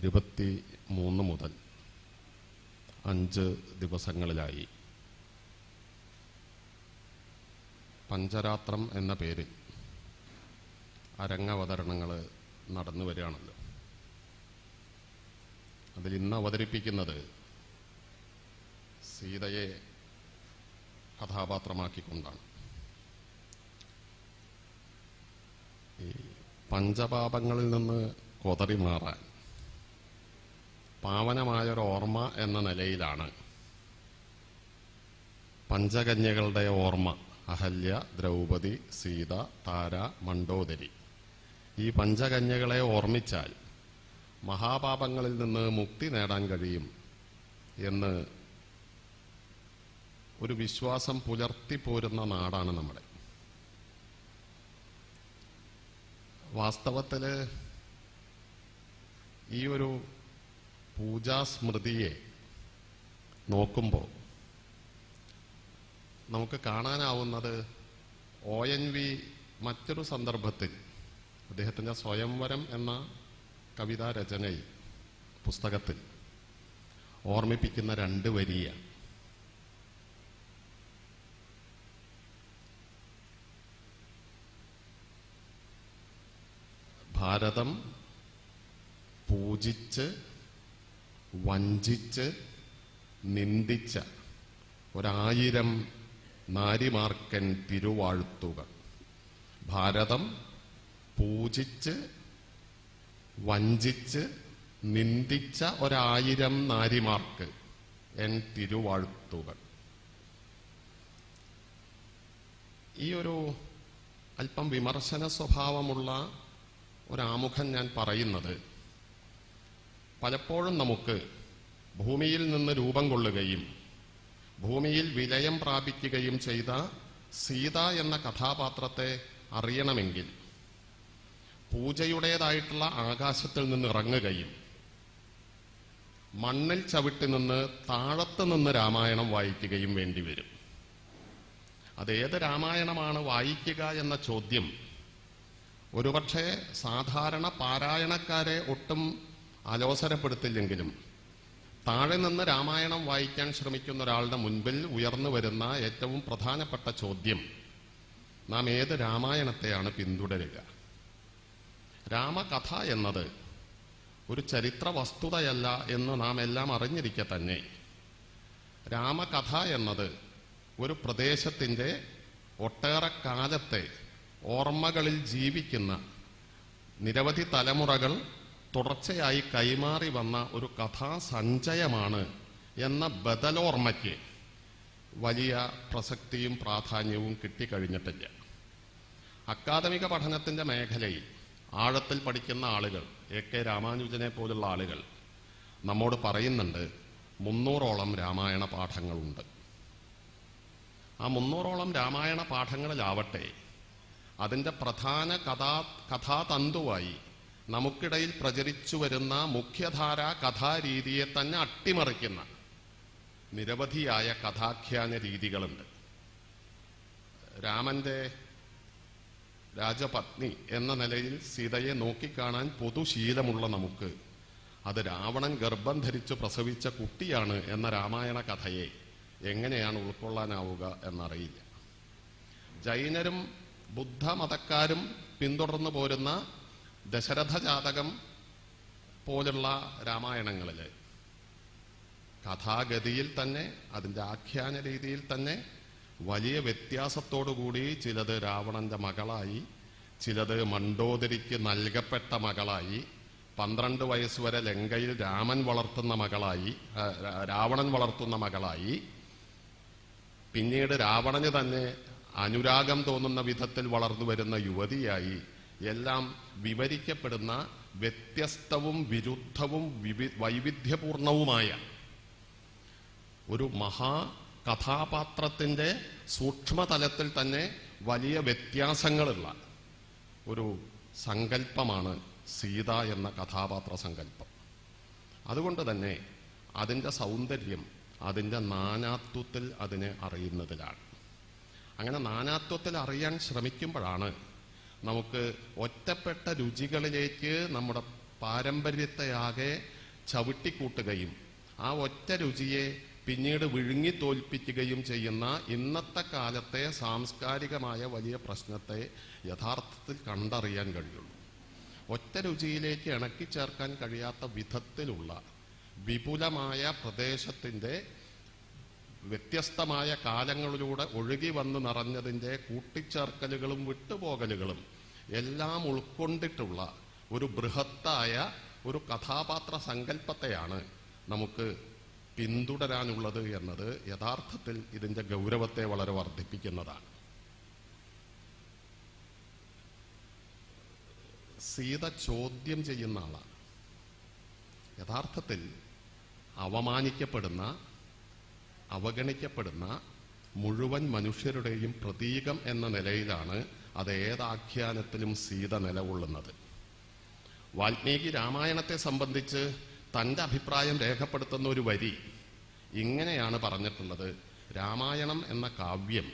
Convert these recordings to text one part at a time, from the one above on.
23 മുതൽ 5 ദിവസങ്ങളിലായി പഞ്ചരാത്രം എന്ന പേരിൽ അരങ്ങവതരണങ്ങൾ നടന്നു വരികയാണല്ലോ. അതിൽ ഇന്ന് അവതരിപ്പിക്കുന്നത് സീതയെ കഥാപാത്രമാക്കിക്കൊണ്ടാണ്. ഈ പഞ്ചപാപങ്ങളിൽ നിന്ന് കൊതറി മാറാൻ പാവനമായൊരു ഓർമ്മ എന്ന നിലയിലാണ് പഞ്ചകന്യകളുടെ ഓർമ്മ. അഹല്യ, ദ്രൗപദി, സീത, താര, മണ്ഡോദരി. ഈ പഞ്ചകന്യകളെ ഓർമ്മിച്ചാൽ മഹാപാപങ്ങളിൽ നിന്ന് മുക്തി നേടാൻ കഴിയും എന്ന് ഒരു വിശ്വാസം പുലർത്തിപ്പോരുന്ന നാടാണ് നമ്മുടെ. വാസ്തവത്തിൽ ഈ ഒരു പൂജാസ്മൃതിയെ നോക്കുമ്പോൾ നമുക്ക് കാണാനാവുന്നത് ONV മറ്റൊരു സന്ദർഭത്തിൽ അദ്ദേഹത്തിൻ്റെ സ്വയംവരം എന്ന കവിതാ രചനയിൽ പുസ്തകത്തിൽ ഓർമ്മിപ്പിക്കുന്ന 2 വരിയാണ്. ഭാരതം പൂജിച്ച് വഞ്ചിച്ച് നിന്ദിച്ച 1000 നാരിമാർക്കൻ തിരുവാഴ്ത്തുകൾ. ഭാരതം പൂജിച്ച് വഞ്ചിച്ച് നിന്ദിച്ച 1000 നാരിമാർക്ക് എൻ തിരുവാഴ്ത്തുകൾ. ഈ ഒരു അല്പം വിമർശന സ്വഭാവമുള്ള ഒരാമുഖം ഞാൻ പറയുന്നത്, പലപ്പോഴും നമുക്ക് ഭൂമിയിൽ നിന്ന് രൂപം കൊള്ളുകയും ഭൂമിയിൽ വിലയം പ്രാപിക്കുകയും ചെയ്ത സീത എന്ന കഥാപാത്രത്തെ അറിയണമെങ്കിൽ പൂജയുടേതായിട്ടുള്ള ആകാശത്തിൽ നിന്ന് ഇറങ്ങുകയും മണ്ണിൽ ചവിട്ടി നിന്ന് താഴത്ത് നിന്ന് രാമായണം വായിക്കുകയും വേണ്ടിവരും. അതേത് രാമായണമാണ് വായിക്കുക എന്ന ചോദ്യം ഒരുപക്ഷെ സാധാരണ പാരായണക്കാരെ ഒട്ടും അലോസരപ്പെടുത്തില്ലെങ്കിലും താഴെ നിന്ന് രാമായണം വായിക്കാൻ ശ്രമിക്കുന്ന ഒരാളുടെ മുൻപിൽ ഉയർന്നു വരുന്ന ഏറ്റവും പ്രധാനപ്പെട്ട ചോദ്യം, നാം ഏത് രാമായണത്തെയാണ് പിന്തുടരുക? രാമകഥ എന്നത് ഒരു ചരിത്ര വസ്തുതയല്ല എന്ന് നാം എല്ലാം അറിഞ്ഞിരിക്കെ തന്നെ രാമകഥ എന്നത് ഒരു പ്രദേശത്തിൻ്റെ ഒട്ടേറെ കാലത്തെ ഓർമ്മകളിൽ ജീവിക്കുന്ന നിരവധി തലമുറകൾ തുടർച്ചയായി കൈമാറി വന്ന ഒരു കഥാസഞ്ചയമാണ് എന്ന ബദലോർമ്മയ്ക്ക് വലിയ പ്രസക്തിയും പ്രാധാന്യവും കിട്ടിക്കഴിഞ്ഞിട്ടില്ല. അക്കാദമിക പഠനത്തിൻ്റെ മേഖലയിൽ ആഴത്തിൽ പഠിക്കുന്ന ആളുകൾ, AK രാമാനുജനെ പോലുള്ള ആളുകൾ നമ്മോട് പറയുന്നുണ്ട് 300ഓളം രാമായണ പാഠങ്ങളുണ്ട്. ആ 300ഓളം രാമായണ പാഠങ്ങളിലാവട്ടെ അതിൻ്റെ പ്രധാന കഥാതന്തുവായി നമുക്കിടയിൽ പ്രചരിച്ചു വരുന്ന മുഖ്യധാര കഥാരീതിയെ തന്നെ അട്ടിമറിക്കുന്ന നിരവധിയായ കഥാഖ്യാന രീതികളുണ്ട്. രാമന്റെ രാജപത്നി എന്ന നിലയിൽ സീതയെ നോക്കിക്കാണാൻ പൊതുശീലമുള്ള നമുക്ക് അത് രാവണൻ ഗർഭം ധരിച്ചു പ്രസവിച്ച കുട്ടിയാണ് എന്ന രാമായണ കഥയെ എങ്ങനെയാണ് ഉൾക്കൊള്ളാനാവുക എന്നറിയില്ല. ജൈനരും ബുദ്ധമതക്കാരും പിന്തുടർന്നു പോരുന്ന ദശരഥ ജാതകം പോലുള്ള രാമായണങ്ങളിൽ കഥാഗതിയിൽ തന്നെ അതിൻ്റെ ആഖ്യാന രീതിയിൽ തന്നെ വലിയ വ്യത്യാസത്തോടുകൂടി ചിലത് രാവണന്റെ മകളായി, ചിലത് മണ്ഡോദരിക്ക് നൽകപ്പെട്ട മകളായി, 12 വയസ്സുവരെ ലങ്കയിൽ രാവണൻ വളർത്തുന്ന മകളായി, പിന്നീട് രാവണന് തന്നെ അനുരാഗം തോന്നുന്ന വിധത്തിൽ വളർന്നു വരുന്ന യുവതിയായി എല്ലാം വിവരിക്കപ്പെടുന്ന വ്യത്യസ്തവും വിരുദ്ധവും വൈവിധ്യപൂർണവുമായ ഒരു കഥാപാത്രത്തിൻ്റെ സൂക്ഷ്മതലത്തിൽ തന്നെ വലിയ വ്യത്യാസങ്ങളുള്ള ഒരു സങ്കല്പമാണ് സീത എന്ന കഥാപാത്ര സങ്കല്പം. അതുകൊണ്ട് തന്നെ അതിൻ്റെ സൗന്ദര്യം അതിൻ്റെ നാനാത്വത്തിൽ അതിനെ അറിയുന്നതിലാണ്. അങ്ങനെ നാനാത്വത്തിൽ അറിയാൻ ശ്രമിക്കുമ്പോഴാണ് നമുക്ക് ഒറ്റപ്പെട്ട രുചികളിലേക്ക് നമ്മുടെ പാരമ്പര്യത്തെയാകെ ചവിട്ടിക്കൂട്ടുകയും ആ ഒറ്റ രുചിയെ പിന്നീട് വിഴുങ്ങി തോൽപ്പിക്കുകയും ചെയ്യുന്ന ഇന്നത്തെ കാലത്തെ സാംസ്കാരികമായ വലിയ പ്രശ്നത്തെ യഥാർത്ഥത്തിൽ കണ്ടറിയാൻ കഴിയുള്ളൂ. ഒറ്റ രുചിയിലേക്ക് ഇണക്കിച്ചേർക്കാൻ കഴിയാത്ത വിധത്തിലുള്ള വിപുലമായ പ്രദേശത്തിൻ്റെ വ്യത്യസ്തമായ കാലങ്ങളിലൂടെ ഒഴുകി വന്ന് നിറഞ്ഞതിൻ്റെ കൂട്ടിച്ചേർക്കലുകളും വിട്ടുപോകലുകളും എല്ലാം ഉൾക്കൊണ്ടിട്ടുള്ള ഒരു ബൃഹത്തായ ഒരു കഥാപാത്ര സങ്കല്പത്തെയാണ് നമുക്ക് പിന്തുടരാനുള്ളത് എന്നത് യഥാർത്ഥത്തിൽ ഇതിൻ്റെ ഗൗരവത്തെ വളരെ വർദ്ധിപ്പിക്കുന്നതാണ്. സീത ചോദ്യം ചെയ്യുന്ന ആളാണ്. യഥാർത്ഥത്തിൽ അവമാനിക്കപ്പെടുന്ന, അവഗണിക്കപ്പെടുന്ന മുഴുവൻ മനുഷ്യരുടെയും പ്രതീകം എന്ന നിലയിലാണ് അത് ഏതാഖ്യാനത്തിലും സീത നിലകൊള്ളുന്നത്. വാൽമീകി രാമായണത്തെ സംബന്ധിച്ച് തൻ്റെ അഭിപ്രായം രേഖപ്പെടുത്തുന്ന ഒരു വരി ഇങ്ങനെയാണ് പറഞ്ഞിട്ടുള്ളത്: രാമായണം എന്ന കാവ്യം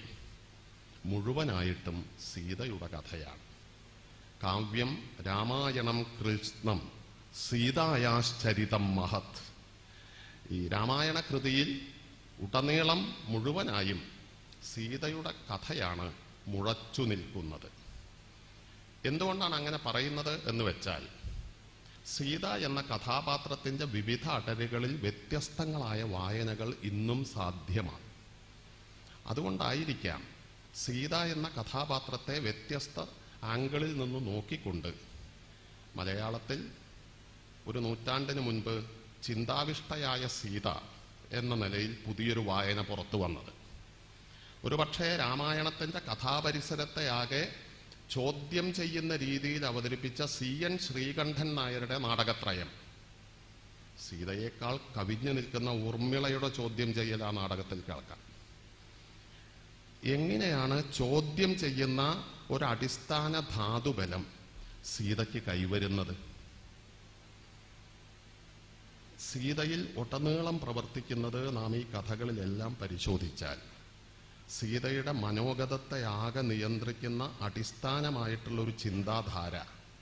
മുഴുവനായിട്ടും സീതയുടെ കഥയാണ്. കാവ്യം രാമായണം കൃഷ്ണം സീതായാശ്ചരിതം മഹത്. ഈ രാമായണ കൃതിയിൽ ഉടനീളം മുഴുവനായും സീതയുടെ കഥയാണ് മുഴച്ചു നിൽക്കുന്നത്. എന്തുകൊണ്ടാണ് അങ്ങനെ പറയുന്നത് എന്ന് വെച്ചാൽ, സീത എന്ന കഥാപാത്രത്തിൻ്റെ വിവിധ അടരുകളിൽ വ്യത്യസ്തങ്ങളായ വായനകൾ ഇന്നും സാധ്യമാണ്. അതുകൊണ്ടായിരിക്കാം സീത എന്ന കഥാപാത്രത്തെ വ്യത്യസ്ത ആംഗിളിൽ നിന്ന് നോക്കിക്കൊണ്ട് മലയാളത്തിൽ ഒരു നൂറ്റാണ്ടിന് മുൻപ് ചിന്താവിഷ്ടയായ സീത എന്ന നിലയിൽ പുതിയൊരു വായന പുറത്തു വന്നത്. ഒരുപക്ഷെ രാമായണത്തിൻ്റെ കഥാപരിസരത്തെ ആകെ ചോദ്യം ചെയ്യുന്ന രീതിയിൽ അവതരിപ്പിച്ച CN ശ്രീകണ്ഠൻ നായരുടെ നാടകത്രയം, സീതയേക്കാൾ കവിഞ്ഞു നിൽക്കുന്ന ഊർമിളയുടെ ചോദ്യം ചെയ്യൽ ആ നാടകത്തിൽ കേൾക്കാം. എങ്ങനെയാണ് ചോദ്യം ചെയ്യുന്ന ഒരടിസ്ഥാന ധാതുബലം സീതയ്ക്ക് കൈവരുന്നത്? സീതയിൽ ഒട്ടനീളം പ്രവർത്തിക്കുന്നത് നാം ഈ കഥകളിലെല്ലാം പരിശോധിച്ചാൽ സീതയുടെ മനോഗതത്തെ ആകെ നിയന്ത്രിക്കുന്ന അടിസ്ഥാനമായിട്ടുള്ളൊരു ചിന്താധാര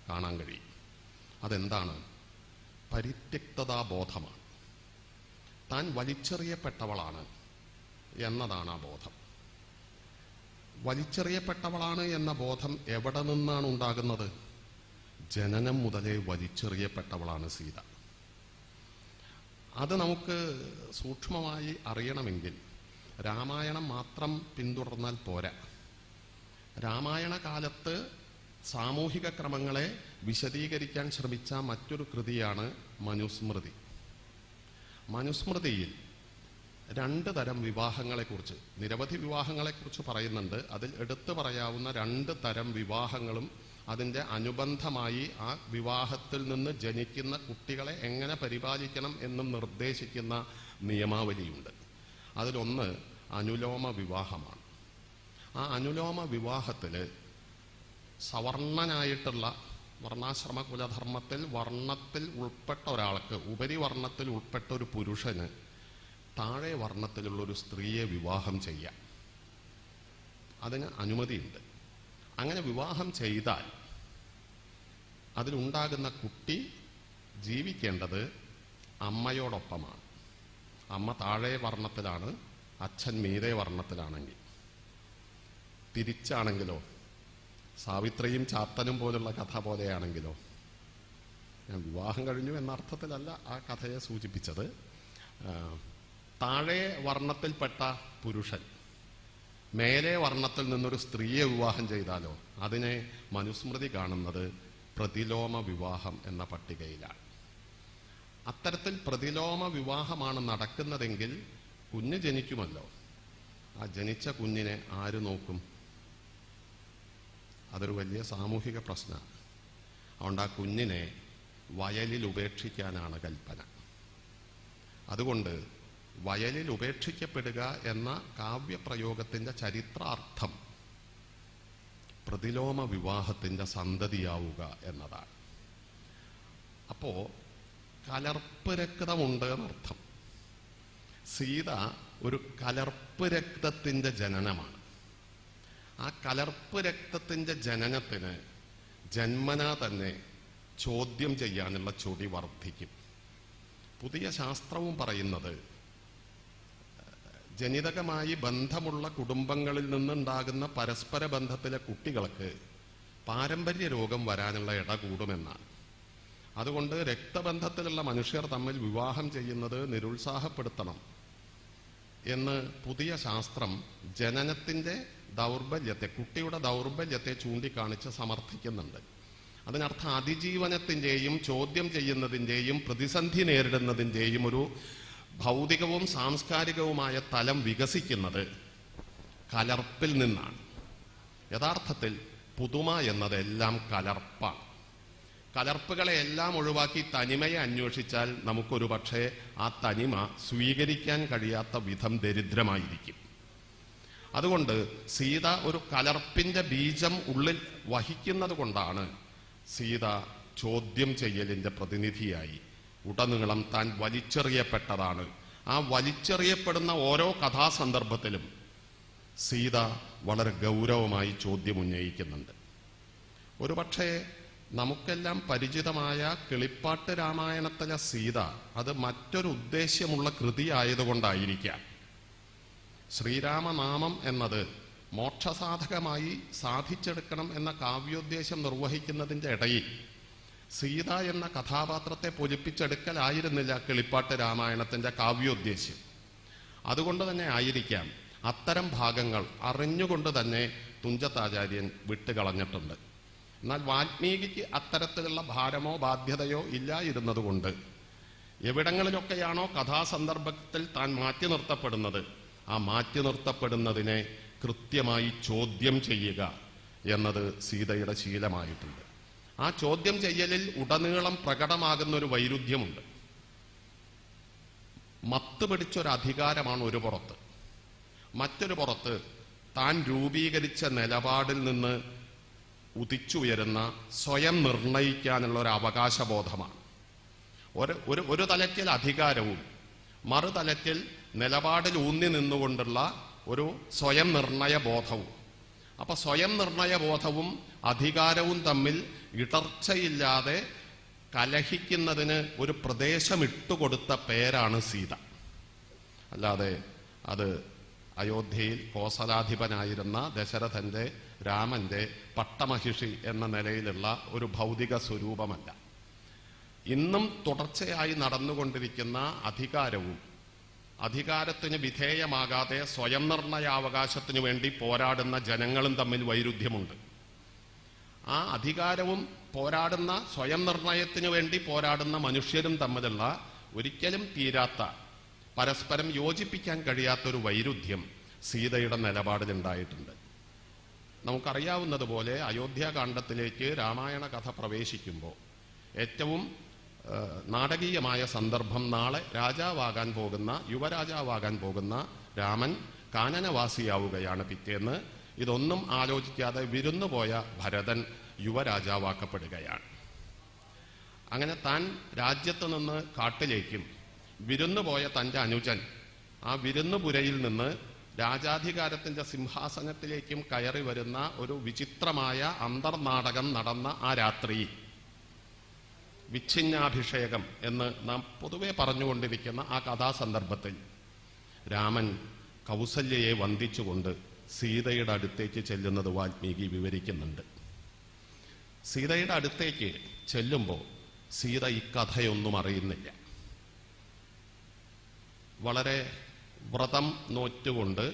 കാണാൻ കഴിയും. അതെന്താണ്? പരിത്യക്തതാബോധമാണ്. താൻ വലിച്ചെറിയപ്പെട്ടവളാണ് എന്നതാണ് ആ ബോധം. വലിച്ചെറിയപ്പെട്ടവളാണ് എന്ന ബോധം എവിടെ നിന്നാണ് ഉണ്ടാകുന്നത്? ജനനം മുതലേ വലിച്ചെറിയപ്പെട്ടവളാണ് സീത. അത് നമുക്ക് സൂക്ഷ്മമായി അറിയണമെങ്കിൽ രാമായണം മാത്രം പിന്തുടർന്നാൽ പോരാ. രാമായണ കാലത്ത് സാമൂഹിക ക്രമങ്ങളെ വിശദീകരിക്കാൻ ശ്രമിച്ച മറ്റൊരു കൃതിയാണ് മനുസ്മൃതി. മനുസ്മൃതിയിൽ 2 തരം വിവാഹങ്ങളെക്കുറിച്ച്, നിരവധി വിവാഹങ്ങളെക്കുറിച്ച് പറയുന്നുണ്ട്. അതിൽ എടുത്തു പറയാവുന്ന 2 തരം വിവാഹങ്ങളും അതിൻ്റെ അനുബന്ധമായി ആ വിവാഹത്തിൽ നിന്ന് ജനിക്കുന്ന കുട്ടികളെ എങ്ങനെ പരിപാലിക്കണം എന്നും നിർദ്ദേശിക്കുന്ന നിയമാവലിയുണ്ട്. അതിലൊന്ന് അനുലോമ വിവാഹമാണ്. ആ അനുലോമ വിവാഹത്തിൽ സവർണനായിട്ടുള്ള വർണ്ണാശ്രമ കുലധർമ്മത്തിൽ വർണ്ണത്തിൽ ഉൾപ്പെട്ട ഒരാൾക്ക്, ഉപരിവർണ്ണത്തിൽ ഉൾപ്പെട്ട ഒരു പുരുഷന് താഴെ വർണ്ണത്തിലുള്ളൊരു സ്ത്രീയെ വിവാഹം ചെയ്യാം. അതിന് അനുമതിയുണ്ട്. അങ്ങനെ വിവാഹം ചെയ്താൽ അതിലുണ്ടാകുന്ന കുട്ടി ജീവിക്കേണ്ടത് അമ്മയോടൊപ്പമാണ്. അമ്മ താഴെ വർണ്ണത്തിലാണ്, അച്ഛൻ മീതെ വർണ്ണത്തിലാണെങ്കിൽ. തിരിച്ചാണെങ്കിലോ, സാവിത്രിയും ചാത്തനും പോലുള്ള കഥ പോലെയാണെങ്കിലോ, ഞാൻ വിവാഹം കഴിഞ്ഞു എന്ന അർത്ഥത്തിലല്ല ആ കഥയെ സൂചിപ്പിച്ചത്. താഴെ വർണ്ണത്തിൽപ്പെട്ട പുരുഷൻ മേലെ വർണ്ണത്തിൽ നിന്നൊരു സ്ത്രീയെ വിവാഹം ചെയ്താലോ, അതിനെ മനുസ്മൃതി കാണുന്നത് പ്രതിലോമ വിവാഹം എന്ന പട്ടികയിലാണ്. അത്തരത്തിൽ പ്രതിലോമ വിവാഹമാണ് നടക്കുന്നതെങ്കിൽ കുഞ്ഞ് ജനിക്കുമല്ലോ. ആ ജനിച്ച കുഞ്ഞിനെ ആര് നോക്കും? അതൊരു വലിയ സാമൂഹിക പ്രശ്നമാണ്. അതുകൊണ്ട് ആ കുഞ്ഞിനെ വയലിൽ ഉപേക്ഷിക്കാനാണ് കൽപ്പന. അതുകൊണ്ട് വയലിൽ ഉപേക്ഷിക്കപ്പെടുക എന്ന കാവ്യപ്രയോഗത്തിൻ്റെ ചരിത്രാർത്ഥം പ്രതിലോമ വിവാഹത്തിൻ്റെ സന്തതിയാവുക എന്നതാണ്. അപ്പോൾ കലർപ്പ് രക്തമുണ്ട് എന്നർത്ഥം. സീത ഒരു കലർപ്പ് രക്തത്തിൻ്റെ ജനനമാണ്. ആ കലർപ്പ് രക്തത്തിൻ്റെ ജനനത്തിന് ജന്മനാ തന്നെ ചോദ്യം ചെയ്യാനുള്ള ചൊടി വർദ്ധിക്കും. പുതിയ ശാസ്ത്രവും പറയുന്നത് ജനിതകമായി ബന്ധമുള്ള കുടുംബങ്ങളിൽ നിന്നുണ്ടാകുന്ന പരസ്പര ബന്ധത്തിലെ കുട്ടികൾക്ക് പാരമ്പര്യ രോഗം വരാനുള്ള ഇട കൂടുമെന്നാണ്. അതുകൊണ്ട് രക്തബന്ധത്തിലുള്ള മനുഷ്യർ തമ്മിൽ വിവാഹം ചെയ്യുന്നത് നിരുത്സാഹപ്പെടുത്തണം എന്ന് പുതിയ ശാസ്ത്രം ജനനത്തിന്റെ ദൗർബല്യത്തെ, കുട്ടിയുടെ ദൗർബല്യത്തെ ചൂണ്ടിക്കാണിച്ച് സമർത്ഥിക്കുന്നുണ്ട്. അതിനർത്ഥം അതിജീവനത്തിന്റെയും ചോദ്യം ചെയ്യുന്നതിന്റെയും പ്രതിസന്ധി നേരിടുന്നതിന്റെയും ഒരു ഭൗതികവും സാംസ്കാരികവുമായ തലം വികസിക്കുന്നത് കലർപ്പിൽ നിന്നാണ്. യഥാർത്ഥത്തിൽ പുതുമ എന്നതെല്ലാം കലർപ്പാണ്. കലർപ്പുകളെ എല്ലാം ഒഴിവാക്കി തനിമയെ അന്വേഷിച്ചാൽ നമുക്കൊരു പക്ഷേ ആ തനിമ സ്വീകരിക്കാൻ കഴിയാത്ത വിധം ദരിദ്രമായിരിക്കും. അതുകൊണ്ട് സീത ഒരു കലർപ്പിന്റെ ബീജം ഉള്ളിൽ വഹിക്കുന്നത് കൊണ്ടാണ് സീത ചോദ്യം ചെയ്യലിന്റെ പ്രതിനിധിയായി ഉടനീളം താൻ വലിച്ചെറിയപ്പെട്ടതാണ്. ആ വലിച്ചെറിയപ്പെടുന്ന ഓരോ കഥാസന്ദർഭത്തിലും സീത വളരെ ഗൗരവമായി ചോദ്യം ഉന്നയിക്കുന്നുണ്ട്. ഒരുപക്ഷെ നമുക്കെല്ലാം പരിചിതമായ കിളിപ്പാട്ട് രാമായണത്തിലെ സീത അത് മറ്റൊരു ഉദ്ദേശ്യമുള്ള കൃതിയായതുകൊണ്ടായിരിക്കാം. ശ്രീരാമനാമം എന്നത് മോക്ഷസാധകമായി സാധിച്ചെടുക്കണം എന്ന കാവ്യോദ്ദേശം നിർവഹിക്കുന്നതിൻ്റെ ഇടയിൽ സീത എന്ന കഥാപാത്രത്തെ പൊലിപ്പിച്ചെടുക്കലായിരുന്നില്ല കിളിപ്പാട്ട് രാമായണത്തിന്റെ കാവ്യോദ്ദേശ്യം. അതുകൊണ്ട് തന്നെ ആയിരിക്കാം അത്തരം ഭാഗങ്ങൾ അറിഞ്ഞുകൊണ്ട് തന്നെ തുഞ്ചത്താചാര്യൻ വിട്ടുകളഞ്ഞിട്ടുണ്ട്. എന്നാൽ വാൽമീകിക്ക് അത്തരത്തിലുള്ള ഭാരമോ ബാധ്യതയോ ഇല്ലായിരുന്നതുകൊണ്ട് എവിടങ്ങളിലൊക്കെയാണോ കഥാസന്ദർഭത്തിൽ താൻ മാറ്റി നിർത്തപ്പെടുന്നത്, ആ മാറ്റി നിർത്തപ്പെടുന്നതിനെ കൃത്യമായി ചോദ്യം ചെയ്യുക എന്നത് സീതയുടെ ശീലമായിട്ടുണ്ട്. ആ ചോദ്യം ചെയ്യലിൽ ഉടനീളം പ്രകടമാകുന്ന ഒരു വൈരുദ്ധ്യമുണ്ട്. മത്ത് പിടിച്ചൊരു അധികാരമാണ് ഒരു പുറത്ത്, മറ്റൊരു പുറത്ത് താൻ രൂപീകരിച്ച നിലപാടിൽ നിന്ന് ഉദിച്ചുയരുന്ന സ്വയം നിർണയിക്കാനുള്ള ഒരു അവകാശബോധമാണ്. ഒരു തലത്തിൽ അധികാരവും മറുതലത്തിൽ നിലപാടിൽ ഊന്നി നിന്നുകൊണ്ടുള്ള ഒരു സ്വയം നിർണയ ബോധവും. അപ്പൊ സ്വയം നിർണയ ബോധവും അധികാരവും തമ്മിൽ ഇടർച്ചയില്ലാതെ കലഹിക്കുന്നതിന് ഒരു പ്രദേശം ഇട്ടുകൊടുത്ത പേരാണ് സീത. അല്ലാതെ അത് അയോധ്യയിൽ കോസലാധിപനായിരുന്ന ദശരഥന്റെ രാമന്റെ പട്ടമഹിഷി എന്ന നിലയിലുള്ള ഒരു ഭൗതിക സ്വരൂപമല്ല. ഇന്നും തുടർച്ചയായി നടന്നുകൊണ്ടിരിക്കുന്ന അധികാരവും അധികാരത്തിന് വിധേയമാകാതെ സ്വയം നിർണയാവകാശത്തിനു വേണ്ടി പോരാടുന്ന ജനങ്ങളും തമ്മിൽ വൈരുദ്ധ്യമുണ്ട്. ആ അധികാരവും പോരാടുന്ന സ്വയം നിർണയത്തിനു വേണ്ടി പോരാടുന്ന മനുഷ്യരും തമ്മിലുള്ള ഒരിക്കലും തീരാത്ത, പരസ്പരം യോജിപ്പിക്കാൻ കഴിയാത്തൊരു വൈരുദ്ധ്യം സീതയുടെ നിലപാടിലുണ്ടായിട്ടുണ്ട്. നമുക്കറിയാവുന്നതുപോലെ അയോധ്യാകാന്ഡത്തിലേക്ക് രാമായണ കഥ പ്രവേശിക്കുമ്പോൾ ഏറ്റവും നാടകീയമായ സന്ദർഭം, നാളെ രാജാവാകാൻ പോകുന്ന, യുവരാജാവാകാൻ പോകുന്ന രാമൻ കാനനവാസിയാവുകയാണ് പിറ്റേന്ന്. ഇതൊന്നും ആലോചിക്കാതെ വിരുന്നുപോയ ഭരതൻ യുവരാജാവാക്കപ്പെടുകയാണ്. അങ്ങനെ താൻ രാജ്യത്ത് നിന്ന് കാട്ടിലേക്കും വിരുന്നുപോയ തൻ്റെ അനുജൻ ആ വിരുന്നുപുരയിൽ നിന്ന് രാജാധികാരത്തിന്റെ സിംഹാസനത്തിലേക്കും കയറി വരുന്ന ഒരു വിചിത്രമായ അന്തർനാടകം നടന്ന ആ രാത്രി, വിച്ഛിന്നാഭിഷേകം എന്ന് നാം പൊതുവെ പറഞ്ഞുകൊണ്ടിരിക്കുന്ന ആ കഥാസന്ദർഭത്തിൽ രാമൻ കൗസല്യയെ വന്ദിച്ചുകൊണ്ട് സീതയുടെ അടുത്തേക്ക് ചെല്ലുന്നത് വാൽമീകി വിവരിക്കുന്നുണ്ട്. സീതയുടെ അടുത്തേക്ക് ചെല്ലുമ്പോൾ സീത ഈ കഥയൊന്നും അറിയുന്നില്ല. വളരെ വ്രതം നോറ്റുകൊണ്ട്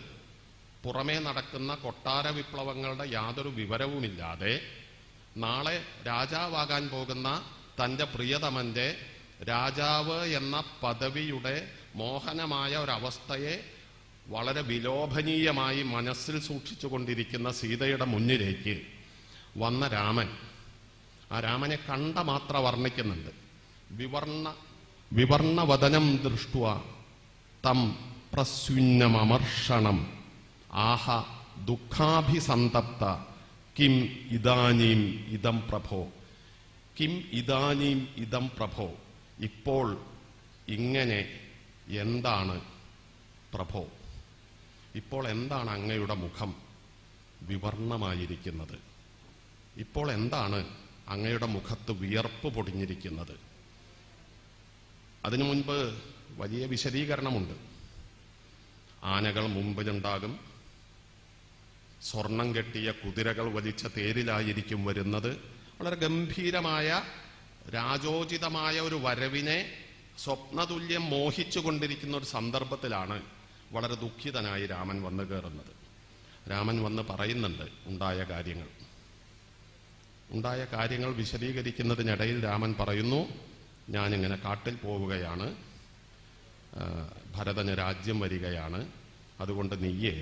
പുറമേ നടക്കുന്ന കൊട്ടാര വിപ്ലവങ്ങളുടെ യാതൊരു വിവരവുമില്ലാതെ നാളെ രാജാവാകാൻ പോകുന്ന തൻ്റെ പ്രിയതമന്റെ രാജാവ് എന്ന പദവിയുടെ മോഹനമായ ഒരവസ്ഥയെ വളരെ വിലോഭനീയമായി മനസ്സിൽ സൂക്ഷിച്ചുകൊണ്ടിരിക്കുന്ന സീതയുടെ മുന്നിലേക്ക് വന്ന രാമൻ, ആ രാമനെ കണ്ട മാത്ര വർണ്ണിക്കുന്നുണ്ട്. വിവർണവദനം ദൃഷ്ട്വാ തം പ്രസ്യുന്നമർഷണം ആഹ ദുഃഖാഭിസന്തപ്ത കിം ഇദാനീം ഇദം പ്രഭോ. കിം ഇദാനീം ഇദം പ്രഭോ, ഇപ്പോൾ ഇങ്ങനെ എന്താണ് പ്രഭോ, ഇപ്പോൾ എന്താണ് അങ്ങയുടെ മുഖം വിവർണമായിരിക്കുന്നത്, ഇപ്പോൾ എന്താണ് അങ്ങയുടെ മുഖത്ത് വിയർപ്പ് പൊടിഞ്ഞിരിക്കുന്നത്? അതിനു മുൻപ് വലിയ വിശദീകരണമുണ്ട്. ആനകൾ മുമ്പിലുണ്ടാകും, സ്വർണം കെട്ടിയ കുതിരകൾ വലിച്ച തേരിലായിരിക്കും വരുന്നത്. വളരെ ഗംഭീരമായ രാജോചിതമായ ഒരു വരവിനെ സ്വപ്നതുല്യം മോഹിച്ചു കൊണ്ടിരിക്കുന്ന ഒരു സന്ദർഭത്തിലാണ് വളരെ ദുഃഖിതനായി രാമൻ വന്നു കയറുന്നത്. രാമൻ വന്ന് പറയുന്നുണ്ട് ഉണ്ടായ കാര്യങ്ങൾ വിശദീകരിക്കുന്നതിനിടയിൽ രാമൻ പറയുന്നു, ഞാനിങ്ങനെ കാട്ടിൽ പോവുകയാണ്, ഭരതന് രാജ്യം വരികയാണ്, അതുകൊണ്ട് നീയേ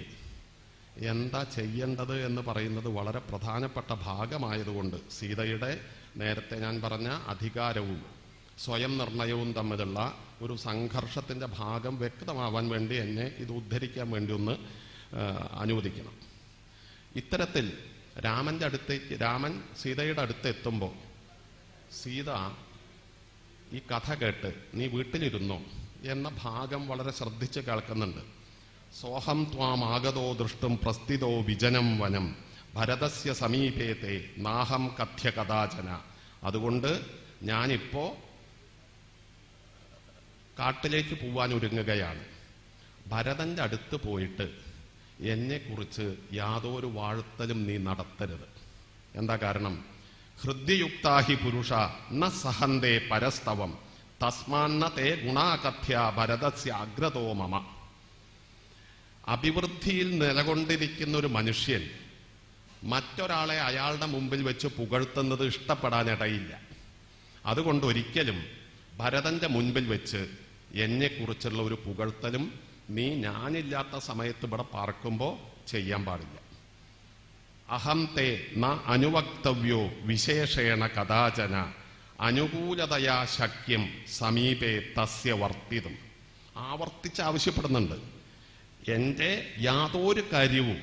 എന്താ ചെയ്യേണ്ടത് എന്ന് പറയുന്നത് വളരെ പ്രധാനപ്പെട്ട ഭാഗമായതുകൊണ്ട് സീതയുടെ നേരത്തെ ഞാൻ പറഞ്ഞ അധികാരവും സ്വയം നിർണയവും തമ്മിലുള്ള ഒരു സംഘർഷത്തിൻ്റെ ഭാഗം വ്യക്തമാവാൻ വേണ്ടി എന്നെ ഇത് ഉദ്ധരിക്കാൻ വേണ്ടി ഒന്ന് അനുവദിക്കണം. ഇത്തരത്തിൽ രാമൻ സീതയുടെ അടുത്ത് എത്തുമ്പോൾ സീത ഈ കഥ കേട്ട് നീ വീട്ടിലിരുന്നോ എന്ന ഭാഗം വളരെ ശ്രദ്ധിച്ച് കേൾക്കുന്നുണ്ട്. സോഹം ത്വാമാഗതോ ദൃഷ്ടും പ്രസ്ഥിതോ വിജനം വനം ഭരതസ്യ സമീപേത്തെ നാഹം കഥ്യ കഥാചന. അതുകൊണ്ട് ഞാനിപ്പോ കാട്ടിലേക്ക് പോവാൻ ഒരുങ്ങുകയാണ്. ഭരതന്റെ അടുത്ത് പോയിട്ട് എന്നെക്കുറിച്ച് യാതൊരു വാഴ്ത്തലും നീ നടത്തരുത്. എന്താ കാരണം? ഹൃദ്യയുക്താഹി പുരുഷ ന സഹന്തേ പരസ്തവം തസ്മാന്ന തേ ഗുണാകഥ്യ ഭരതസ്യ അഗ്രതോ മമ. അഭിവൃദ്ധിയിൽ നിലകൊണ്ടിരിക്കുന്ന ഒരു മനുഷ്യൻ മറ്റൊരാളെ അയാളുടെ മുമ്പിൽ വെച്ച് പുകഴ്ത്തുന്നത് ഇഷ്ടപ്പെടാനിടയില്ല. അതുകൊണ്ട് ഒരിക്കലും ഭരതന്റെ മുൻപിൽ വെച്ച് എന്നെക്കുറിച്ചുള്ള ഒരു പുകഴ്ത്തലും നീ ഞാനില്ലാത്ത സമയത്ത് ഇവിടെ പാർക്കുമ്പോൾ ചെയ്യാൻ പാടില്ല. അഹം തേ ന അനുവക്തവ്യോ വിശേഷേണ കഥാചന അനുകൂലതയാ ശക്യം സമീപേ തസ്യ വർത്തിതും. ആവർത്തിച്ച് ആവശ്യപ്പെടുന്നുണ്ട്, എൻ്റെ യാതൊരു കാര്യവും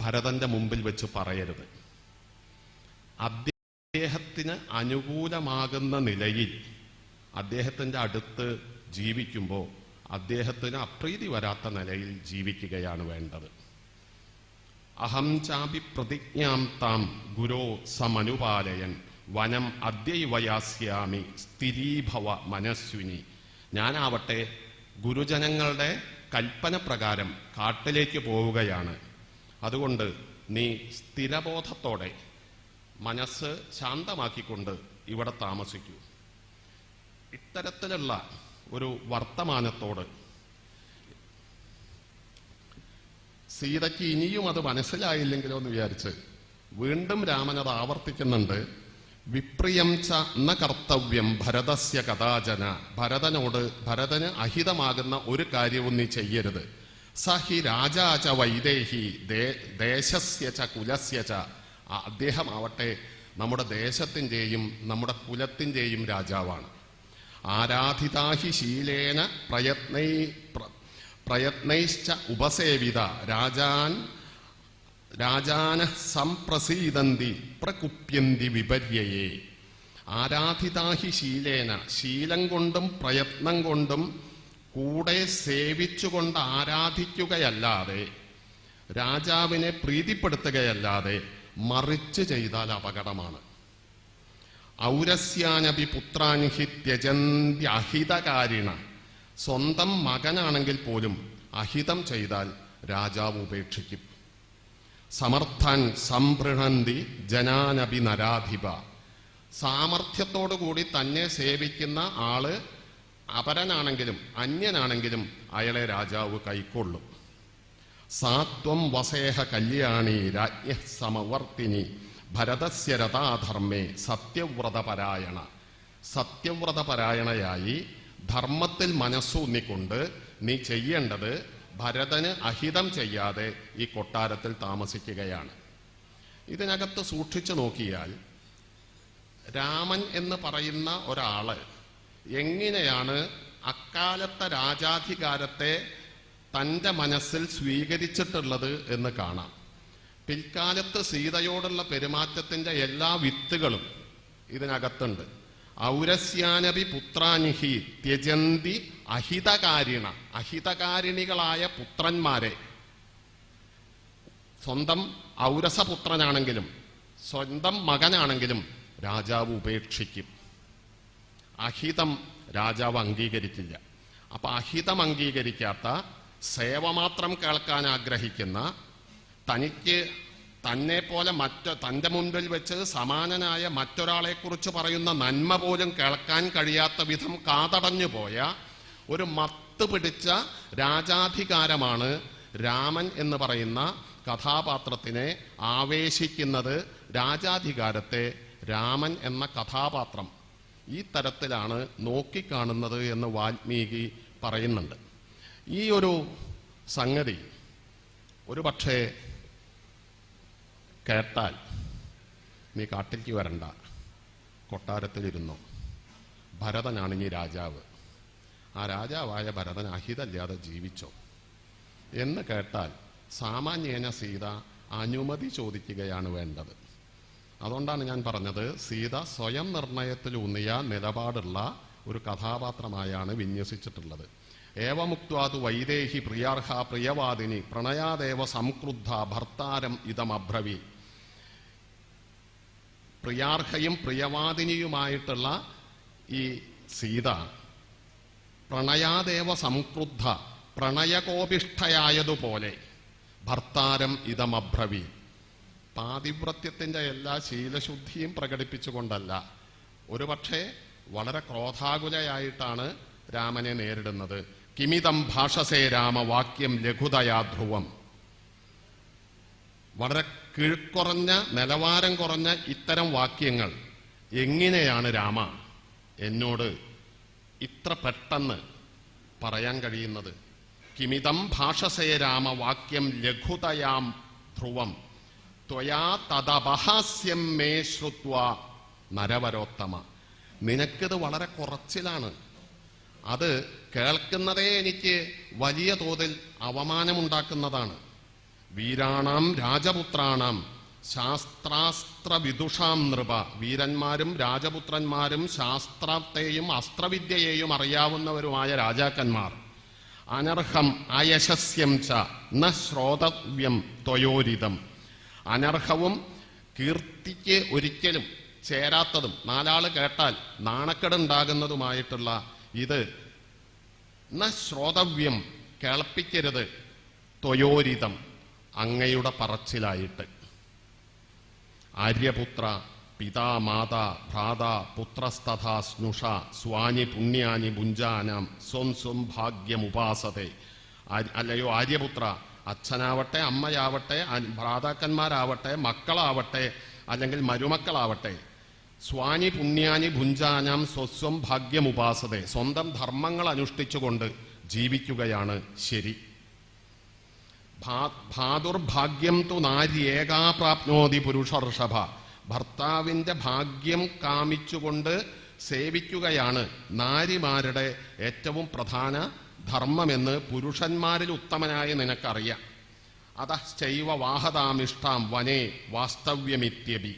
ഭരതന്റെ മുമ്പിൽ വെച്ച് പറയരുത്. അദ്ദേഹത്തിന് അനുകൂലമാകുന്ന നിലയിൽ അദ്ദേഹത്തിൻ്റെ അടുത്ത് ജീവിക്കുമ്പോൾ അദ്ദേഹത്തിന് അപ്രീതി വരാത്ത നിലയിൽ ജീവിക്കുകയാണ് വേണ്ടത്. അഹം ചാപി പ്രതിജ്ഞാം താം ഗുരോ സമനുപാലയൻ വനം അദ്യൈവയാസ്യാമി സ്ഥിരീഭവ മനസ്വിനി. ഞാനാവട്ടെ ഗുരുജനങ്ങളുടെ കൽപ്പന പ്രകാരം കാട്ടിലേക്ക് പോവുകയാണ്. അതുകൊണ്ട് നീ സ്ഥിരബോധത്തോടെ മനസ്സ് ശാന്തമാക്കിക്കൊണ്ട് ഇവിടെ താമസിക്കൂ. ഇത്തരത്തിലുള്ള ഒരു വർത്തമാനത്തോട് സീതയ്ക്ക് ഇനിയും അത് മനസ്സിലായില്ലെങ്കിലോ എന്ന് വിചാരിച്ച് വീണ്ടും രാമൻ അത് ആവർത്തിക്കുന്നുണ്ട്. വിപ്രിയം ച ന കർത്തവ്യം ഭരതസ്യ കഥാചന. ഭരതന് അഹിതമാകുന്ന ഒരു കാര്യവും നീ ചെയ്യരുത്. സഹി രാജാച വൈദേഹി ദേശസ്യ ച കുലസ്യ ച. അദ്ദേഹമാവട്ടെ നമ്മുടെ ദേശത്തിൻ്റെയും നമ്മുടെ കുലത്തിൻ്റെയും രാജാവാണ്. ആരാധിതാഹി ശീലേന പ്രയത്നൈശ്ച ഉപസേവിത രാജാന സംപ്രസീദന്തി പ്രകുപ്യന്തി വിപര്യയേ. ആരാധിതാഹി ശീലേന, ശീലം കൊണ്ടും പ്രയത്നം കൊണ്ടും കൂടെ സേവിച്ചുകൊണ്ട് ആരാധിക്കുകയല്ലാതെ രാജാവിനെ പ്രീതിപ്പെടുത്തുകയല്ലാതെ മറിച്ച് ചെയ്താൽ അപകടമാണ്. ഔരസ്യാനപി പുത്രാൻഹി ത്യജന്ത്യഹിതകാരിണ. സ്വന്തം മകനാണെങ്കിൽ പോലും അഹിതം ചെയ്താൽ രാജാവ് ഉപേക്ഷിക്കും. സമർത്ഥാൻ സംഭൃണന്തി ജനാനപി നരാധിപ. സാമർഥ്യത്തോടുകൂടി തന്നെ സേവിക്കുന്ന ആള് അപരനാണെങ്കിലും അന്യനാണെങ്കിലും അയാളെ രാജാവ് കൈക്കൊള്ളും. സാത്വം വസേഹ കല്യാണി രാജ്ഞ സമവർത്തിനി ഭരതസ്യ രഥാധർമ്മേ സത്യവ്രതപരായണ. സത്യവ്രതപരായണയായി ധർമ്മത്തിൽ മനസ്സൂന്നിക്കൊണ്ട് നീ ചെയ്യേണ്ടത് ഭരതന് അഹിതം ചെയ്യാതെ ഈ കൊട്ടാരത്തിൽ താമസിക്കുകയാണ്. ഇതിനകത്ത് സൂക്ഷിച്ചു നോക്കിയാൽ രാമൻ എന്ന് പറയുന്ന ഒരാള് എങ്ങനെയാണ് അക്കാലത്തെ രാജാധികാരത്തെ തൻ്റെ മനസ്സിൽ സ്വീകരിച്ചിട്ടുള്ളത് എന്ന് കാണാം. പിൽക്കാലത്ത് സീതയോടുള്ള പെരുമാറ്റത്തിൻ്റെ എല്ലാ വിത്തുകളും ഇതിനകത്തുണ്ട്. ഔരസ്യാനപി പുത്രാനിഹി ത്യജന്തി അഹിതകാരിണ. അഹിതകാരിണികളായ പുത്രന്മാരെ സ്വന്തം ഔരസപുത്രനാണെങ്കിലും സ്വന്തം മകനാണെങ്കിലും രാജാവ് ഉപേക്ഷിക്കും. അഹിതം രാജാവ് അംഗീകരിക്കില്ല. അപ്പൊ അഹിതം അംഗീകരിക്കാത്ത, സേവ മാത്രം കേൾക്കാൻ ആഗ്രഹിക്കുന്ന, തനിക്ക് തന്നെ പോലെ തൻ്റെ മുൻപിൽ വെച്ച് സമാനനായ മറ്റൊരാളെക്കുറിച്ച് പറയുന്ന നന്മ പോലും കേൾക്കാൻ കഴിയാത്ത വിധം കാതടഞ്ഞു പോയ ഒരു മത്ത് പിടിച്ച രാജാധികാരമാണ് രാമൻ എന്ന് പറയുന്ന കഥാപാത്രത്തിനെ ആവേശിക്കുന്നത്. രാജാധികാരത്തെ രാമൻ എന്ന കഥാപാത്രം ഈ തരത്തിലാണ് നോക്കിക്കാണുന്നത് എന്ന് വാൽമീകി പറയുന്നുണ്ട്. ഈ ഒരു സംഗതി ഒരു പക്ഷേ കേട്ടാൽ നീ കാട്ടിലേക്ക് വരണ്ട, കൊട്ടാരത്തിലിരുന്നോ, ഭരതനാണ് ഇനി രാജാവ്, ആ രാജാവായ ഭരതൻ അഹിതല്ലാതെ ജീവിച്ചോ എന്ന് കേട്ടാൽ സാമാന്യേന സീത അനുമതി ചോദിക്കുകയാണ് വേണ്ടത്. അതുകൊണ്ടാണ് ഞാൻ പറഞ്ഞത്, സീത സ്വയം നിർണയത്തിലൂന്നിയ നിലപാടുള്ള ഒരു കഥാപാത്രമായാണ് വിന്യസിച്ചിട്ടുള്ളത്. ഏവമുക്വാതു വൈദേഹി പ്രിയാർഹ പ്രിയവാദിനി പ്രണയാദേവ സംക്രുദ്ധ ഭർത്താരം ഇതമബ്രവി. പ്രിയാർഹയും പ്രിയവാദിനിയുമായിട്ടുള്ള ഈ സീത പ്രണയാദേവ സംക്രുദ്ധ, പ്രണയകോപിഷ്ഠയായതുപോലെ ഭർത്താരം ഇതമബ്രവി. പാതിവ്രത്യത്തിന്റെ എല്ലാ ശീലശുദ്ധിയും പ്രകടിപ്പിച്ചുകൊണ്ടല്ല, ഒരുപക്ഷെ വളരെ ക്രോധാകുലയായിട്ടാണ് രാമനെ നേരിടുന്നത്. കിമിതം ഭാഷസേ രാമ വാക്യം ലഘുതയാ ധ്രുവം. വളരെ കീഴ്ക്കുറഞ്ഞ, നിലവാരം കുറഞ്ഞ ഇത്തരം വാക്യങ്ങൾ എങ്ങനെയാണ് രാമ എന്നോട് ഇത്ര പെട്ടെന്ന് പറയാൻ കഴിയുന്നത്? കിമിതം ഭാഷസേ രാമ വാക്യം ലഘുതയാം ധ്രുവം ത്വയാ തദപഹാസ്യം മേ ശ്രുത്വാ നരവരോത്തമ. നിനക്കിത് വളരെ കുറച്ചിലാണ്, അത് കേൾക്കുന്നതേ എനിക്ക് വലിയ തോതിൽ അവമാനമുണ്ടാക്കുന്നതാണ്. വീരാണാം രാജപുത്രാണാം ശാസ്ത്രാസ്ത്ര വിദുഷാം നൃപ. വീരന്മാരും രാജപുത്രന്മാരും ശാസ്ത്രത്തെയും അസ്ത്രവിദ്യയെയും അറിയാവുന്നവരുമായ രാജാക്കന്മാർ. അനർഹം അയശസ്യം ച ന ശ്രോതവ്യം ത്വയോരിതം. അനർഹവും കീർത്തിക്ക് ഒരിക്കലും ചേരാത്തതും നാലാള് കേട്ടാൽ നാണക്കേടുണ്ടാകുന്നതുമായിട്ടുള്ള ഇത് ന ശ്രോതവ്യം, കേൾപ്പിക്കരുത്, ത്വയോരിതം, അങ്ങയുടെ പറച്ചിലായിട്ട്. ആര്യപുത്ര പിതാ മാതാ ഭ്രാതാ പുത്രസ്തഥാ സ്നുഷ സ്വാനി പുണ്യാനി ഭുഞ്ചാനാം സ്വം സ്വം ഭാഗ്യമുപാസതേ. അല്ലയോ ആര്യപുത്ര, അച്ഛനാവട്ടെ അമ്മയാവട്ടെ ഭ്രാതാക്കന്മാരാവട്ടെ മക്കളാവട്ടെ അല്ലെങ്കിൽ മരുമക്കളാവട്ടെ, സ്വാനി പുണ്യാനി ഭുഞ്ചാനാം സ്വസ്വം ഭാഗ്യമുപാസതേ, സ്വന്തം ധർമ്മങ്ങൾ അനുഷ്ഠിച്ചുകൊണ്ട് ജീവിക്കുകയാണ് ശരി. ഭാതുർഭാഗ്യം തു നാര്യേകാ പ്രാപ്നോതി പുരുഷർഷഭ. ഭർത്താവിന്റെ ഭാഗ്യം കാമിച്ചുകൊണ്ട് സേവിക്കുകയാണ് നാരിമാരുടെ ഏറ്റവും പ്രധാന ധർമ്മമെന്ന് പുരുഷന്മാരിൽ ഉത്തമനായ നിനക്കറിയാം. അതശ്ചൈവ വാഹതാമിഷ്ടാം വനേ വാസ്തവ്യമിത്യപി.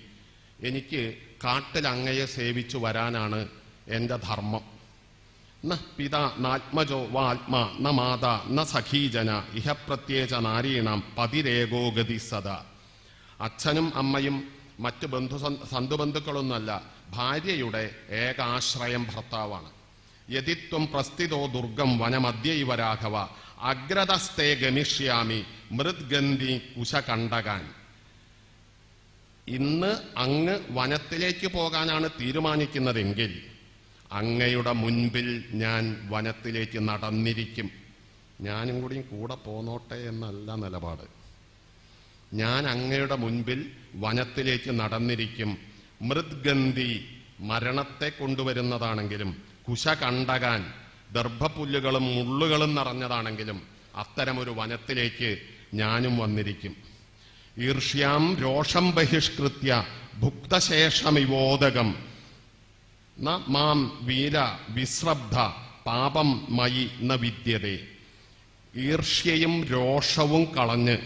എനിക്ക് കാട്ടിൽ അങ്ങയെ സേവിച്ചു വരാനാണ് എൻ്റെ ധർമ്മം. ന പിത നാത്മജോ വാത്മാ ന മാതാ ന സഖീജന ഇഹ പ്രത്യേക നാരീണാം പതിരേകോ ഗതി സദാ. അച്ഛനും അമ്മയും മറ്റു സന്ധുബന്ധുക്കളൊന്നുമല്ല, ഭാര്യയുടെ ഏകാശ്രയം ഭർത്താവാണ്. യതിത്വം പ്രസ്ഥിതോ ദുർഗം വനമദ്യൈവ രാഘവ അഗ്രതസ്തേ ഗമിഷ്യാമി മൃദ്ഗന്ധി കുശകണ്ടകാൻ. ഇന്ന് അങ്ങ് വനത്തിലേക്ക് പോകാനാണ് തീരുമാനിക്കുന്നതെങ്കിൽ അങ്ങയുടെ മുൻപിൽ ഞാൻ വനത്തിലേക്ക് നടന്നിരിക്കും. ഞാനും കൂടി കൂടെ പോന്നോട്ടെ എന്നല്ല നിലപാട്. ഞാൻ അങ്ങയുടെ മുൻപിൽ വനത്തിലേക്ക് നടന്നിരിക്കും. മൃദ്ഗന്ധി, മരണത്തെ കൊണ്ടുവരുന്നതാണെങ്കിലും, കുശകണ്ടകാൻ, ദർഭപ്പുല്ലുകളും മുള്ളുകളും നിറഞ്ഞതാണെങ്കിലും അത്തരമൊരു വനത്തിലേക്ക് ഞാനും വന്നിരിക്കും. ഈർഷ്യാം രോഷം ബഹിഷ്കൃത്യ ഭുക്തശേഷമിവോദകം ന മാം വീര വിശ്രബ്ധ പാപം മയി ന വിദ്യതേ. ഈർഷ്യയും രോഷവും കളഞ്ഞ്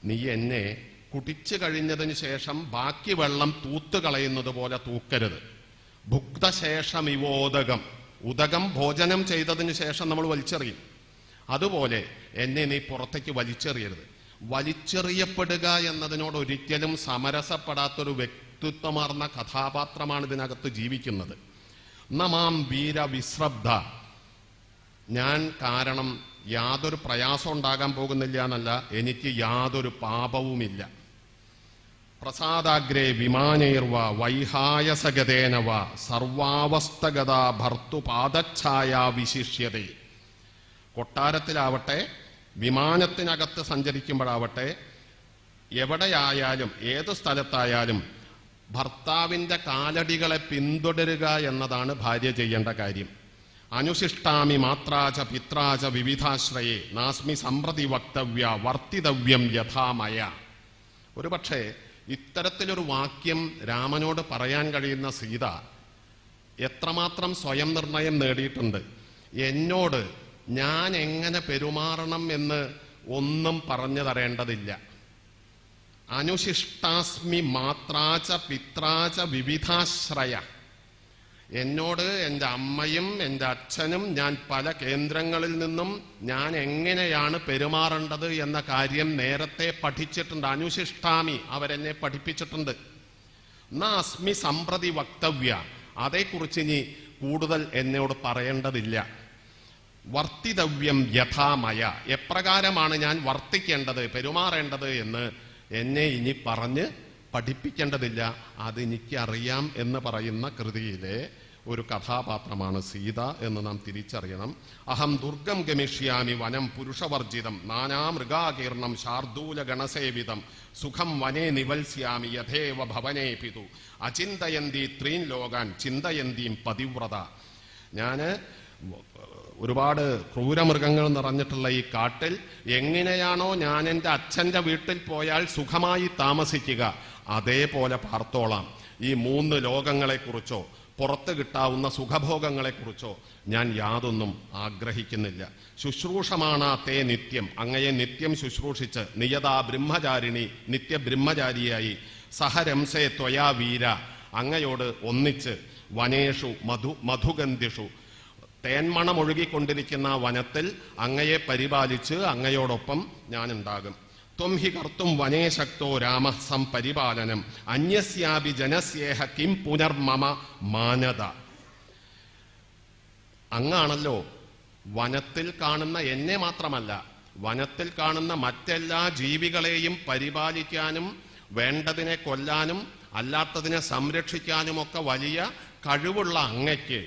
നീ എന്നെ കുടിച്ചു കഴിഞ്ഞതിന് ശേഷം ബാക്കി വെള്ളം തൂത്തുകളയുന്നത് പോലെ തൂക്കരുത്. ഭുക്തശേഷമിവോദകം, ഉദകം ഭോജനം ചെയ്തതിന് ശേഷം നമ്മൾ വലിച്ചെറിയും, അതുപോലെ എന്നെ നീ പുറത്തേക്ക് വലിച്ചെറിയരുത്. വലിച്ചെറിയപ്പെടുക എന്നതിനോട് ഒരിക്കലും സമരസപ്പെടാത്തൊരു വ്യക്തിത്വമാർന്ന കഥാപാത്രമാണ് ഇതിനകത്ത് ജീവിക്കുന്നത്. നമാം വീര വിശ്രബ്ധ, ഞാൻ കാരണം യാതൊരു പ്രയാസം ഉണ്ടാകാൻ പോകുന്നില്ല എന്നല്ല, എനിക്ക് യാതൊരു പാപവുമില്ല. പ്രസാദാഗ്രേ വിമാനൈർവ വൈഹായസഗതേനവ സർവാവസ്ഥഗത ഭർത്തുപാദച്ഛായ വിശിഷ്യതേ. കൊട്ടാരത്തിലാവട്ടെ, വിമാനത്തിനകത്ത് സഞ്ചരിക്കുമ്പോഴാവട്ടെ, എവിടെയായാലും ഏതു സ്ഥലത്തായാലും ഭർത്താവിൻ്റെ കാലടികളെ പിന്തുടരുക എന്നതാണ് ഭാര്യ ചെയ്യേണ്ട കാര്യം. അനുശിഷ്ടാമി മാത്രാച പിത്രാച വിവിധാശ്രയേ നാസ്മി സമ്പ്രതി വക്തവ്യ വർത്തിതവ്യം യഥാമയ. ഒരുപക്ഷെ ഇത്തരത്തിലൊരു വാക്യം രാമനോട് പറയാൻ കഴിയുന്ന സീത എത്രമാത്രം സ്വയം നിർണയം നേടിയിട്ടുണ്ട്. എന്നോട് ഞാൻ എങ്ങനെ പെരുമാറണം എന്ന് ഒന്നും പറഞ്ഞു തരേണ്ടതില്ല. അനുശിഷ്ടാസ്മി മാത്രാച പിത്രാച വിവിധാശ്രയ. എന്നോട് എൻ്റെ അമ്മയും എൻ്റെ അച്ഛനും ഞാൻ പല കേന്ദ്രങ്ങളിൽ നിന്നും ഞാൻ എങ്ങനെയാണ് പെരുമാറേണ്ടത് എന്ന കാര്യം നേരത്തെ പഠിച്ചിട്ടുണ്ട്. അനുശിഷ്ടാമി, അവരെന്നെ പഠിപ്പിച്ചിട്ടുണ്ട്. അസ്മി സമ്പ്രതി വക്തവ്യ, അതേക്കുറിച്ച് ഇനി കൂടുതൽ എന്നോട് പറയേണ്ടതില്ല. വർത്തിതവ്യം യഥാമയ, എപ്രകാരമാണ് ഞാൻ വർത്തിക്കേണ്ടത്, പെരുമാറേണ്ടത് എന്ന് എന്നെ ഇനി പറഞ്ഞ് പഠിപ്പിക്കേണ്ടതില്ല, അതെനിക്കറിയാം എന്ന് പറയുന്ന കൃതിയിലെ ഒരു കഥാപാത്രമാണ് സീത എന്ന് നാം തിരിച്ചറിയണം. അഹം ദുർഗം ഗമിഷ്യാമി വനം പുരുഷവർജിതം നാനാമൃഗാകീർണം ശാർദൂല ഗണസേവിതം സുഖം വനേ നിവത്സ്യാമി യഥേവ ഭവനേ പിതു അചിന്തയന്തി ത്രീൻ ലോകാൻ ചിന്തയന്തീം പതിവ്രത. ഞാന് ഒരുപാട് ക്രൂരമൃഗങ്ങൾ നിറഞ്ഞിട്ടുള്ള ഈ കാട്ടിൽ എങ്ങനെയാണോ ഞാൻ എൻ്റെ അച്ഛൻ്റെ വീട്ടിൽ പോയാൽ സുഖമായി താമസിക്കുക, അതേപോലെ പാർത്തോളാം. ഈ 3 ലോകങ്ങളെക്കുറിച്ചോ പുറത്ത് കിട്ടാവുന്ന സുഖഭോഗങ്ങളെക്കുറിച്ചോ ഞാൻ യാതൊന്നും ആഗ്രഹിക്കുന്നില്ല. ശുശ്രൂഷമാണാ തേ നിത്യം, അങ്ങയെ നിത്യം ശുശ്രൂഷിച്ച് നിയതാ ബ്രഹ്മചാരിണി, നിത്യബ്രഹ്മചാരിയായി സഹരംസേ ത്വയാ വീര, അങ്ങയോട് ഒന്നിച്ച് വനേഷു മധുഗന്ധിഷു, തേന്മണം ഒഴുകിക്കൊണ്ടിരിക്കുന്ന വനത്തിൽ അങ്ങയെ പരിപാലിച്ച് അങ്ങയോടൊപ്പം ഞാനുണ്ടാകും. ത്വം ഹി കർത്തും വനേ ശക്തോ രാമ സംപരിപാലനം അന്യസ്യാപി ജനസ്യേഹ കിം പുനർമമ മാനത. അങ്ങാണല്ലോ വനത്തിൽ കാണുന്ന എന്നെ മാത്രമല്ല, വനത്തിൽ കാണുന്ന മറ്റെല്ലാ ജീവികളെയും പരിപാലിക്കാനും വേണ്ടതിനെ കൊല്ലാനും അല്ലാത്തതിനെ സംരക്ഷിക്കാനുമൊക്കെ വലിയ കഴിവുള്ള അങ്ങയ്ക്ക്,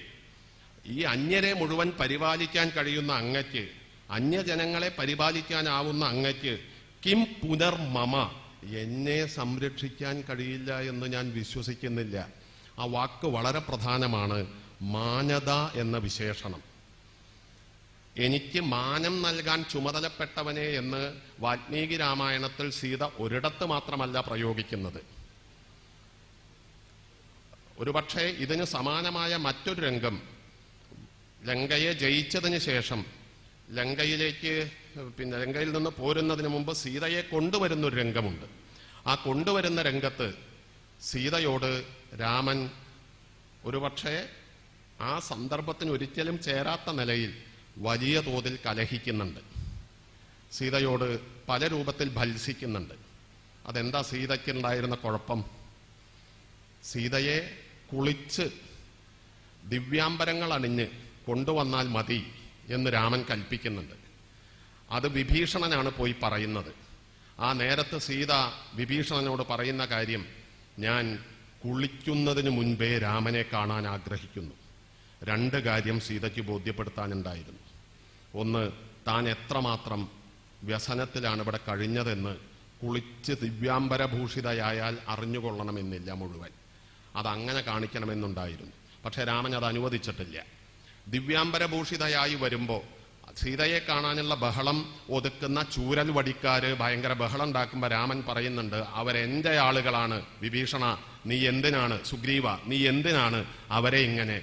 ഈ അന്യരെ മുഴുവൻ പരിപാലിക്കാൻ കഴിയുന്ന അങ്ങയ്ക്ക്, അന്യജനങ്ങളെ പരിപാലിക്കാനാവുന്ന അങ്ങയ്ക്ക് കിം പുനർമമ, എന്നെ സംരക്ഷിക്കാൻ കഴിയില്ല എന്ന് ഞാൻ വിശ്വസിക്കുന്നില്ല. ആ വാക്ക് വളരെ പ്രധാനമാണ്. മാനത എന്ന വിശേഷണം. എനിക്ക് മാനം നൽകാൻ ചുമതലപ്പെട്ടവനെ എന്ന് വാൽമീകി രാമായണത്തിൽ സീത ഒരിടത്ത് മാത്രമല്ല പ്രയോഗിക്കുന്നത്. ഒരുപക്ഷെ ഇതിന് സമാനമായ മറ്റൊരു രംഗം ലങ്കയെ ജയിച്ചതിന് ശേഷം ലങ്കയിൽ നിന്ന് പോരുന്നതിന് മുമ്പ് സീതയെ കൊണ്ടുവരുന്നൊരു രംഗമുണ്ട്. ആ കൊണ്ടുവരുന്ന രംഗത്ത് സീതയോട് രാമൻ ഒരുപക്ഷെ ആ സന്ദർഭത്തിന് ഒരിക്കലും ചേരാത്ത നിലയിൽ വലിയ തോതിൽ കലഹിക്കുന്നുണ്ട്. സീതയോട് പല രൂപത്തിൽ ഭത്സിക്കുന്നുണ്ട്. അതെന്താ സീതയ്ക്കുണ്ടായിരുന്ന കുഴപ്പം? സീതയെ കുളിച്ച് ദിവ്യാംബരങ്ങൾ അണിഞ്ഞ് കൊണ്ടുവന്നാൽ മതി എന്ന് രാമൻ കൽപ്പിക്കുന്നുണ്ട്. അത് വിഭീഷണനാണ് പോയി പറയുന്നത്. ആ നേരത്ത് സീത വിഭീഷണനോട് പറയുന്ന കാര്യം, ഞാൻ കുളിക്കുന്നതിന് മുൻപേ രാമനെ കാണാൻ ആഗ്രഹിക്കുന്നു. 2 കാര്യം സീതയ്ക്ക് ബോധ്യപ്പെടുത്താനുണ്ടായിരുന്നു. ഒന്ന്, താൻ എത്രമാത്രം വ്യസനത്തിലാണ് ഇവിടെ കഴിഞ്ഞതെന്ന് കുളിച്ച് ദിവ്യാംബരഭൂഷിതയായാൽ അറിഞ്ഞുകൊള്ളണമെന്നില്ല മുഴുവൻ. അതങ്ങനെ കാണിക്കണമെന്നുണ്ടായിരുന്നു. പക്ഷെ രാമൻ അത് അനുവദിച്ചിട്ടില്ല. ദിവ്യാംബരഭൂഷിതയായി വരുമ്പോൾ സീതയെ കാണാനുള്ള ബഹളം ഒതുക്കുന്ന ചൂരൽ വടിക്കാര് ഭയങ്കര ബഹളം ഉണ്ടാക്കുമ്പോൾ രാമൻ പറയുന്നുണ്ട്, അവരെന്റെ ആളുകളാണ്. വിഭീഷണ, നീ എന്തിനാണ്, സുഗ്രീവ നീ എന്തിനാണ് അവരെ ഇങ്ങനെ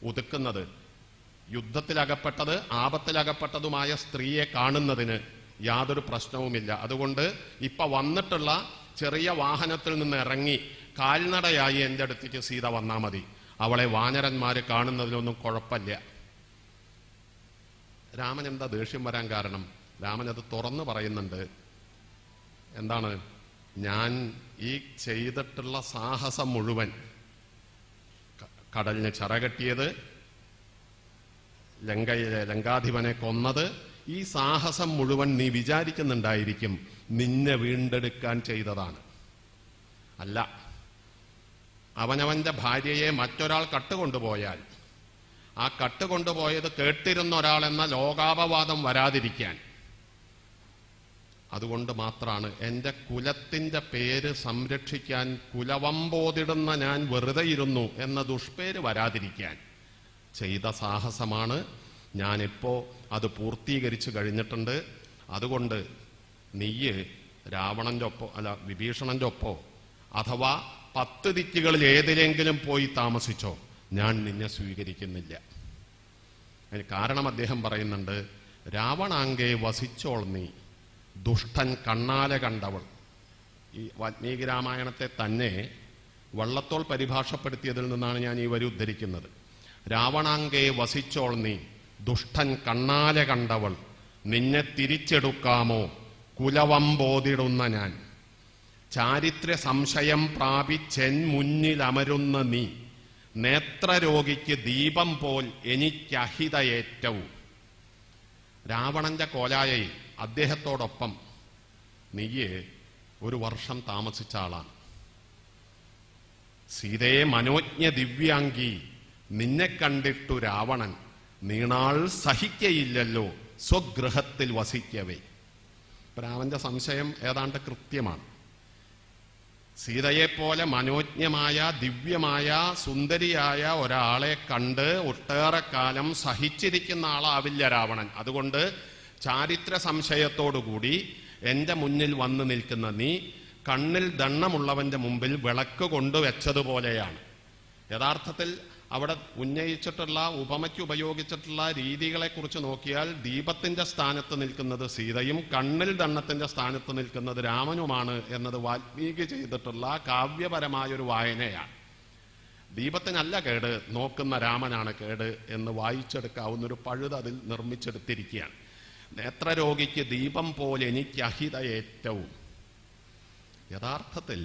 ഒതുക്കുന്നത്? യുദ്ധത്തിലകപ്പെട്ടത് ആപത്തിലകപ്പെട്ടതുമായ സ്ത്രീയെ കാണുന്നതിന് യാതൊരു പ്രശ്നവുമില്ല. അതുകൊണ്ട് ഇപ്പൊ വന്നിട്ടുള്ള ചെറിയ വാഹനത്തിൽ നിന്ന് ഇറങ്ങി കാൽനടയായി എൻ്റെ അടുത്തേക്ക് സീത വന്നാൽ മതി. അവളെ വാനരന്മാര് കാണുന്നതിലൊന്നും കുഴപ്പമില്ല. രാമൻ എന്താ ദേഷ്യം വരാൻ കാരണം? രാമൻ അത് തുറന്നു പറയുന്നുണ്ട്. എന്താണ്? ഞാൻ ഈ ചെയ്തിട്ടുള്ള സാഹസം മുഴുവൻ കടലിന് ചിറകെട്ടിയത്, ലങ്കയിലെ ലങ്കാധിപനെ കൊന്നത്, ഈ സാഹസം മുഴുവൻ നീ വിചാരിക്കുന്നുണ്ടായിരിക്കും നിന്നെ വീണ്ടെടുക്കാൻ ചെയ്തതാണ്. അല്ല, അവനവന്റെ ഭാര്യയെ മറ്റൊരാൾ കട്ടുകൊണ്ടുപോയാൽ ആ കട്ടുകൊണ്ടുപോയത് കേട്ടിരുന്ന ഒരാളെന്ന ലോകാപവാദം വരാതിരിക്കാൻ, അതുകൊണ്ട് മാത്രമാണ് എൻ്റെ കുലത്തിൻ്റെ പേര് സംരക്ഷിക്കാൻ കുലവമ്പോതിടുന്ന ഞാൻ വെറുതെ ഇരുന്നു എന്ന ദുഷ്പേര് വരാതിരിക്കാൻ ചെയ്ത സാഹസമാണ്. ഞാനിപ്പോ അത് പൂർത്തീകരിച്ചു കഴിഞ്ഞിട്ടുണ്ട്. അതുകൊണ്ട് നീയ് രാവണന്റെ ഒപ്പോ അല്ല വിഭീഷണന്റെ ഒപ്പോ അഥവാ 10 ദിക്കുകളിൽ ഏതിലെങ്കിലും പോയി താമസിച്ചോ, ഞാൻ നിന്നെ സ്വീകരിക്കുന്നില്ല. അതിന് കാരണം അദ്ദേഹം പറയുന്നുണ്ട്, രാവണാങ്കെ വസിച്ചോൾ നീ, ദുഷ്ടൻ കണ്ണാലെ കണ്ടവൾ. ഈ വാൽമീകി രാമായണത്തെ തന്നെ വള്ളത്തോൾ പരിഭാഷപ്പെടുത്തിയതിൽ നിന്നാണ് ഞാൻ ഈ വരി ഉദ്ധരിക്കുന്നത്. രാവണാങ്കെ വസിച്ചോൾ നീ, ദുഷ്ടൻ കണ്ണാലെ കണ്ടവൾ, നിന്നെ തിരിച്ചെടുക്കാമോ കുലവമ്പോതിടുന്ന ഞാൻ. ചാരിത്ര സംശയം പ്രാപിച്ചെൻ മുന്നിലമരുന്ന നീ, നേത്രരോഗിക്ക് ദീപം പോൽ എനിക്കഹിതയേറ്റവും. രാവണന്റെ കോലായയിൽ അദ്ദേഹത്തോടൊപ്പം നീയെ 1 വർഷം താമസിച്ച ആളാണ്. സീതയെ മനോജ്ഞ ദിവ്യാംഗി, നിന്നെ കണ്ടിട്ടു രാവണൻ നീണാൾ സഹിക്കയില്ലല്ലോ സ്വഗൃഹത്തിൽ വസിക്കവേ. രാമന്റെ സംശയം ഏതാണ്ട് കൃത്യമാണ്. സീതയെപ്പോലെ മനോജ്ഞമായ ദിവ്യമായ സുന്ദരിയായ ഒരാളെ കണ്ട് ഒട്ടേറെ കാലം സഹിച്ചിരിക്കുന്ന ആളാവില്ല രാവണൻ. അതുകൊണ്ട് ചാരിത്ര സംശയത്തോടുകൂടി എൻ്റെ മുന്നിൽ വന്നു നിൽക്കുന്ന നീ കണ്ണിൽ ദണ്ണമുള്ളവന്റെ മുമ്പിൽ വിളക്ക് കൊണ്ടുവച്ചതുപോലെയാണ്. യഥാർത്ഥത്തിൽ അവിടെ ഉന്നയിച്ചിട്ടുള്ള ഉപമയ്ക്ക് ഉപയോഗിച്ചിട്ടുള്ള രീതികളെക്കുറിച്ച് നോക്കിയാൽ ദീപത്തിന്റെ സ്ഥാനത്ത് നിൽക്കുന്നത് സീതയും കണ്ണിൽ ദണ്ണത്തിന്റെ സ്ഥാനത്ത് നിൽക്കുന്നത് രാമനുമാണ് എന്നത് വാൽമീകി ചെയ്തിട്ടുള്ള കാവ്യപരമായൊരു വായനയാണ്. ദീപത്തിനല്ല കേട്, നോക്കുന്ന രാമനാണ് കേട് എന്ന് വായിച്ചെടുക്കാവുന്നൊരു പഴുത് അതിൽ നിർമ്മിച്ചെടുത്തിരിക്കുകയാണ്. നേത്രരോഗിക്ക് ദീപം പോലെ എനിക്ക് അഹിതയേറ്റവും. യഥാർത്ഥത്തിൽ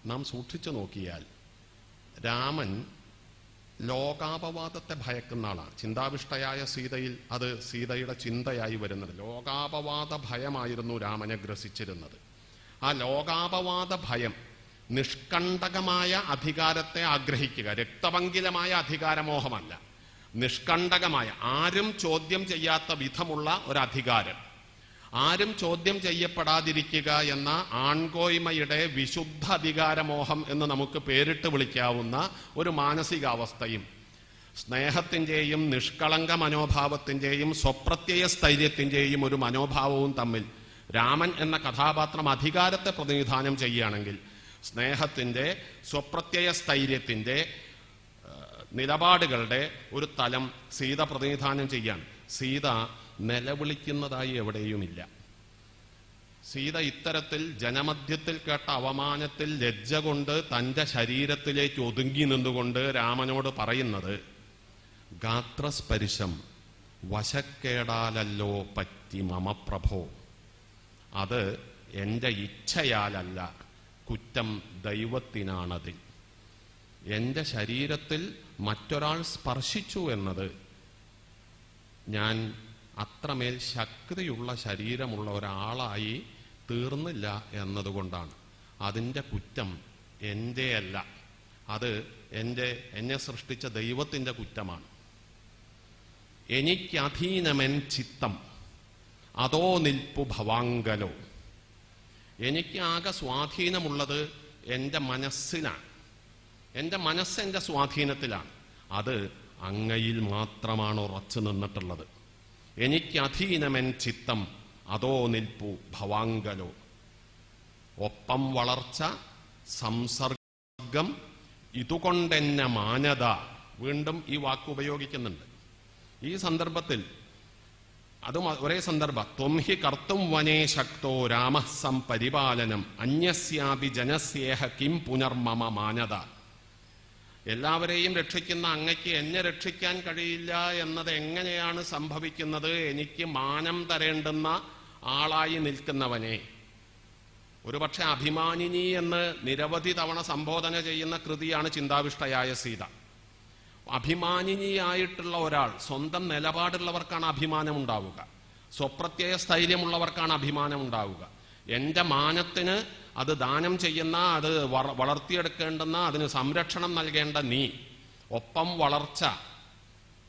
നാം സൂക്ഷിച്ചു നോക്കിയാൽ രാമൻ ലോകാപവാദത്തെ ഭയക്കുന്ന ആളാണ്. ചിന്താവിഷ്ടയായ സീതയിൽ അത് സീതയുടെ ചിന്തയായി വരുന്നത്. ലോകാപവാദ ഭയമായിരുന്നു രാമനെ ഗ്രസിച്ചിരുന്നത്. ആ ലോകാപവാദ ഭയം നിഷ്കണ്ടകമായ അധികാരത്തെ ആഗ്രഹിക്കുക, രക്തപങ്കിലമായ അധികാരമോഹമല്ല, നിഷ്കണ്ടകമായ ആരും ചോദ്യം ചെയ്യാത്ത വിധമുള്ള ഒരധികാരം, ആരും ചോദ്യം ചെയ്യപ്പെടാതിരിക്കുക എന്ന ആൺകോയ്മയുടെ വിശുദ്ധ അധികാരമോഹം എന്ന് നമുക്ക് പേരിട്ട് വിളിക്കാവുന്ന ഒരു മാനസികാവസ്ഥയും സ്നേഹത്തിൻ്റെയും നിഷ്കളങ്ക മനോഭാവത്തിൻ്റെയും സ്വപ്രത്യയ സ്ഥൈര്യത്തിൻ്റെയും ഒരു മനോഭാവവും തമ്മിൽ രാമൻ എന്ന കഥാപാത്രം അധികാരത്തെ പ്രതിനിധാനം ചെയ്യുകയാണെങ്കിൽ സ്നേഹത്തിൻ്റെ സ്വപ്രത്യയ സ്ഥൈര്യത്തിൻ്റെ നിലപാടുകളുടെ ഒരു തലം സീത പ്രതിനിധാനം ചെയ്യാണ്. സീത നിലവിളിക്കുന്നതായി എവിടെയുമില്ല. സീത ഇത്തരത്തിൽ ജനമധ്യത്തിൽ കേട്ട അവമാനത്തിൽ ലജ്ജ കൊണ്ട് തൻ്റെ ശരീരത്തിലേക്ക് ഒതുങ്ങി നിന്നുകൊണ്ട് രാമനോട് പറയുന്നത്, ഗാത്രസ്പരിശം വശക്കേടാലല്ലോ പറ്റി മമ പ്രഭോ. അത് എൻ്റെ ഇച്ഛയാലല്ല, കുറ്റം ദൈവത്തിനാണതിൽ. എൻ്റെ ശരീരത്തിൽ മറ്റൊരാൾ സ്പർശിച്ചു എന്നത് ഞാൻ അത്രമേൽ ശക്തിയുള്ള ശരീരമുള്ള ഒരാളായി തീർന്നില്ല എന്നതുകൊണ്ടാണ്. അതിൻ്റെ കുറ്റം എൻ്റെ അല്ല, അത് എന്നെ സൃഷ്ടിച്ച ദൈവത്തിൻ്റെ കുറ്റമാണ്. എനിക്കധീനമെൻ ചിത്തം അതോ നിൽപ്പു ഭവാങ്കലോ. എനിക്ക് ആകെ സ്വാധീനമുള്ളത് എൻ്റെ മനസ്സിലാണ്. എൻ്റെ മനസ്സ് എൻ്റെ സ്വാധീനത്തിലാണ്. അത് അങ്ങയിൽ മാത്രമാണ് ഉറച്ചു നിന്നിട്ടുള്ളത്. എനിക്ക് അധീനമെൻ ചിത്തം അതോ നിൽപ്പു ഭവാങ്കലോ. ഒപ്പം വളർച്ച, സംസർഗം, ഇതുകൊണ്ടെന്നെ മാനത. വീണ്ടും ഈ വാക്ക് ഉപയോഗിക്കുന്നുണ്ട്. ഈ സന്ദർഭത്തിൽ അതും ഒരേ സന്ദർഭം. ത്വംഹി കർത്തും വനേ ശക്തോ രാമഃ സംപരിപാലനം അന്യസ്യാപി ജനസ്യേഹ കിം പുനർമമ മാനത. എല്ലാവരെയും രക്ഷിക്കുന്ന അങ്ങയ്ക്ക് എന്നെ രക്ഷിക്കാൻ കഴിയില്ല എന്നത് എങ്ങനെയാണ് സംഭവിക്കുന്നത്? എനിക്ക് മാനം തരേണ്ടുന്ന ആളായി നിൽക്കുന്നവനെ. ഒരുപക്ഷെ അഭിമാനിനി എന്ന് നിരവധി തവണ സംബോധന ചെയ്യുന്ന കൃതിയാണ് ചിന്താവിഷ്ടയായ സീത. അഭിമാനിനിയായിട്ടുള്ള ഒരാൾ, സ്വന്തം നിലപാടുള്ളവർക്കാണ് അഭിമാനം ഉണ്ടാവുക, സ്വപ്രത്യയ സ്ഥൈര്യമുള്ളവർക്കാണ് അഭിമാനം ഉണ്ടാവുക. എൻ്റെ മാനത്തിന് അത് ദാനം ചെയ്യുന്ന, അത് വളർത്തിയെടുക്കേണ്ടുന്ന, അതിന് സംരക്ഷണം നൽകേണ്ട നീ, ഒപ്പം വളർച്ച.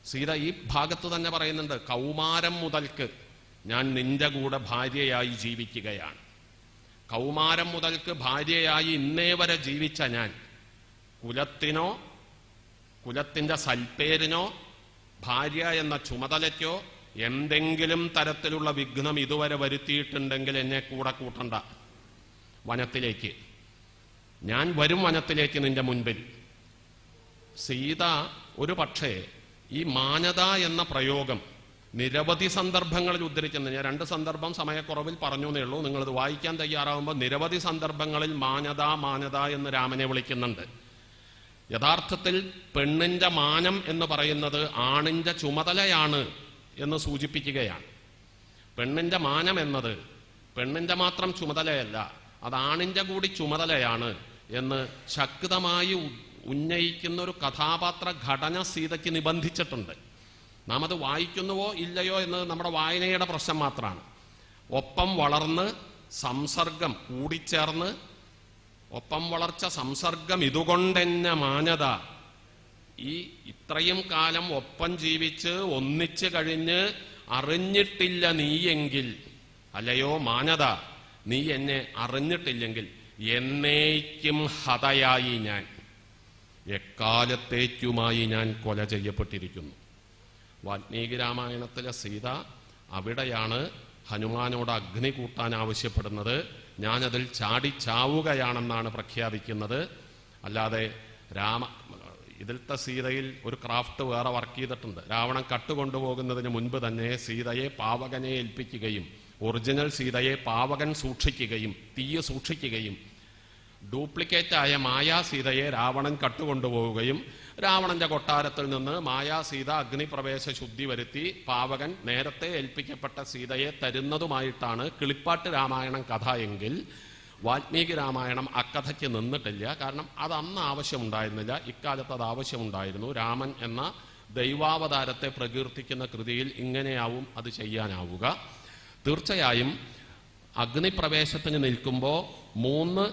സീത ഈ ഭാഗത്ത് തന്നെ പറയുന്നുണ്ട്, കൗമാരം മുതൽക്ക് ഞാൻ നിന്റെ കൂടെ ഭാര്യയായി ജീവിക്കുകയാണ്. കൗമാരം മുതൽക്ക് ഭാര്യയായി ഇന്നേ വരെ ജീവിച്ച ഞാൻ കുലത്തിനോ കുലത്തിന്റെ സൽപ്പേരിനോ ഭാര്യ എന്ന ചുമതലയ്ക്കോ എന്തെങ്കിലും തരത്തിലുള്ള വിഘ്നം ഇതുവരെ വരുത്തിയിട്ടുണ്ടെങ്കിൽ എന്നെ കൂടെ കൂട്ടണ്ട. വനത്തിലേക്ക് ഞാൻ വരും, വനത്തിലേക്ക് നിന്റെ മുൻപിൽ. സീത ഒരു പക്ഷേ ഈ മാനത എന്ന പ്രയോഗം നിരവധി സന്ദർഭങ്ങളിൽ ഉദ്ധരിക്കുന്നത്, ഞാൻ 2 സന്ദർഭം സമയക്കുറവിൽ പറഞ്ഞു എന്നേ ഉള്ളൂ, നിങ്ങളിത് വായിക്കാൻ തയ്യാറാവുമ്പോൾ നിരവധി സന്ദർഭങ്ങളിൽ മാനത എന്ന് രാമനെ വിളിക്കുന്നുണ്ട്. യഥാർത്ഥത്തിൽ പെണ്ണിന്റെ മാനം എന്ന് പറയുന്നത് ആണിന്റെ ചുമതലയാണ് എന്ന് സൂചിപ്പിക്കുകയാണ്. പെണ്ണിന്റെ മാനം എന്നത് പെണ്ണിന്റെ മാത്രം ചുമതലയല്ല, അത് ആണിന്റെ കൂടി ചുമതലയാണ് എന്ന് ശക്തമായി ഉന്നയിക്കുന്ന ഒരു കഥാപാത്ര ഘടന സീതയ്ക്ക് നിബന്ധിച്ചിട്ടുണ്ട്. നാം അത് വായിക്കുന്നുവോ ഇല്ലയോ എന്നത് നമ്മുടെ വായനയുടെ പ്രശ്നം മാത്രമാണ്. ഒപ്പം വളർന്ന് സംസർഗം കൂടിച്ചേർന്ന്, ഒപ്പം വളർച്ച സംസർഗം ഇതുകൊണ്ടെന്നെ മാനത, ഈ ഇത്രയും കാലം ഒപ്പം ജീവിച്ച് ഒന്നിച്ച് കഴിഞ്ഞ് അറിഞ്ഞിട്ടില്ല നീയെങ്കിൽ, അല്ലയോ മാനത നീ എന്നെ അറിഞ്ഞിട്ടില്ലെങ്കിൽ എന്നേക്കും ഹതയായി ഞാൻ, എക്കാലത്തേക്കുമായി ഞാൻ കൊല ചെയ്യപ്പെട്ടിരിക്കുന്നു. വാൽമീകി രാമായണത്തിലെ സീത അവിടെയാണ് ഹനുമാനോട് അഗ്നി കൂട്ടാൻ ആവശ്യപ്പെടുന്നത്. ഞാനതിൽ ചാവുകയാണെന്നാണ് പ്രഖ്യാപിക്കുന്നത്. അല്ലാതെ ഇതിലത്തെ സീതയിൽ ഒരു ക്രാഫ്റ്റ് വേറെ വർക്ക് ചെയ്തിട്ടുണ്ട്. രാവണൻ കട്ടുകൊണ്ടുപോകുന്നതിന് മുൻപ് തന്നെ സീതയെ പാവകനെ ഏൽപ്പിക്കുകയും ഒറിജിനൽ സീതയെ പാവകൻ സൂക്ഷിക്കുകയും തീയ് സൂക്ഷിക്കുകയും ഡ്യൂപ്ലിക്കേറ്റായ മായാസീതയെ രാവണൻ കട്ടുകൊണ്ടുപോവുകയും രാവണന്റെ കൊട്ടാരത്തിൽ നിന്ന് മായാസീത അഗ്നിപ്രവേശ ശുദ്ധി വരുത്തി പാവകൻ നേരത്തെ ഏൽപ്പിക്കപ്പെട്ട സീതയെ തരുന്നതുമായിട്ടാണ് കിളിപ്പാട്ട് രാമായണം കഥ എങ്കിൽ വാൽമീകി രാമായണം അക്കഥയ്ക്ക് നിന്നിട്ടില്ല. കാരണം അത് അന്ന് ആവശ്യമുണ്ടായിരുന്നില്ല, ഇക്കാലത്ത് അത് ആവശ്യമുണ്ടായിരുന്നു. രാമൻ എന്ന ദൈവാവതാരത്തെ പ്രകീർത്തിക്കുന്ന കൃതിയിൽ ഇങ്ങനെയാവും അത് ചെയ്യാനാവുക. തീർച്ചയായും അഗ്നിപ്രവേശത്തിന് നിൽക്കുമ്പോൾ 3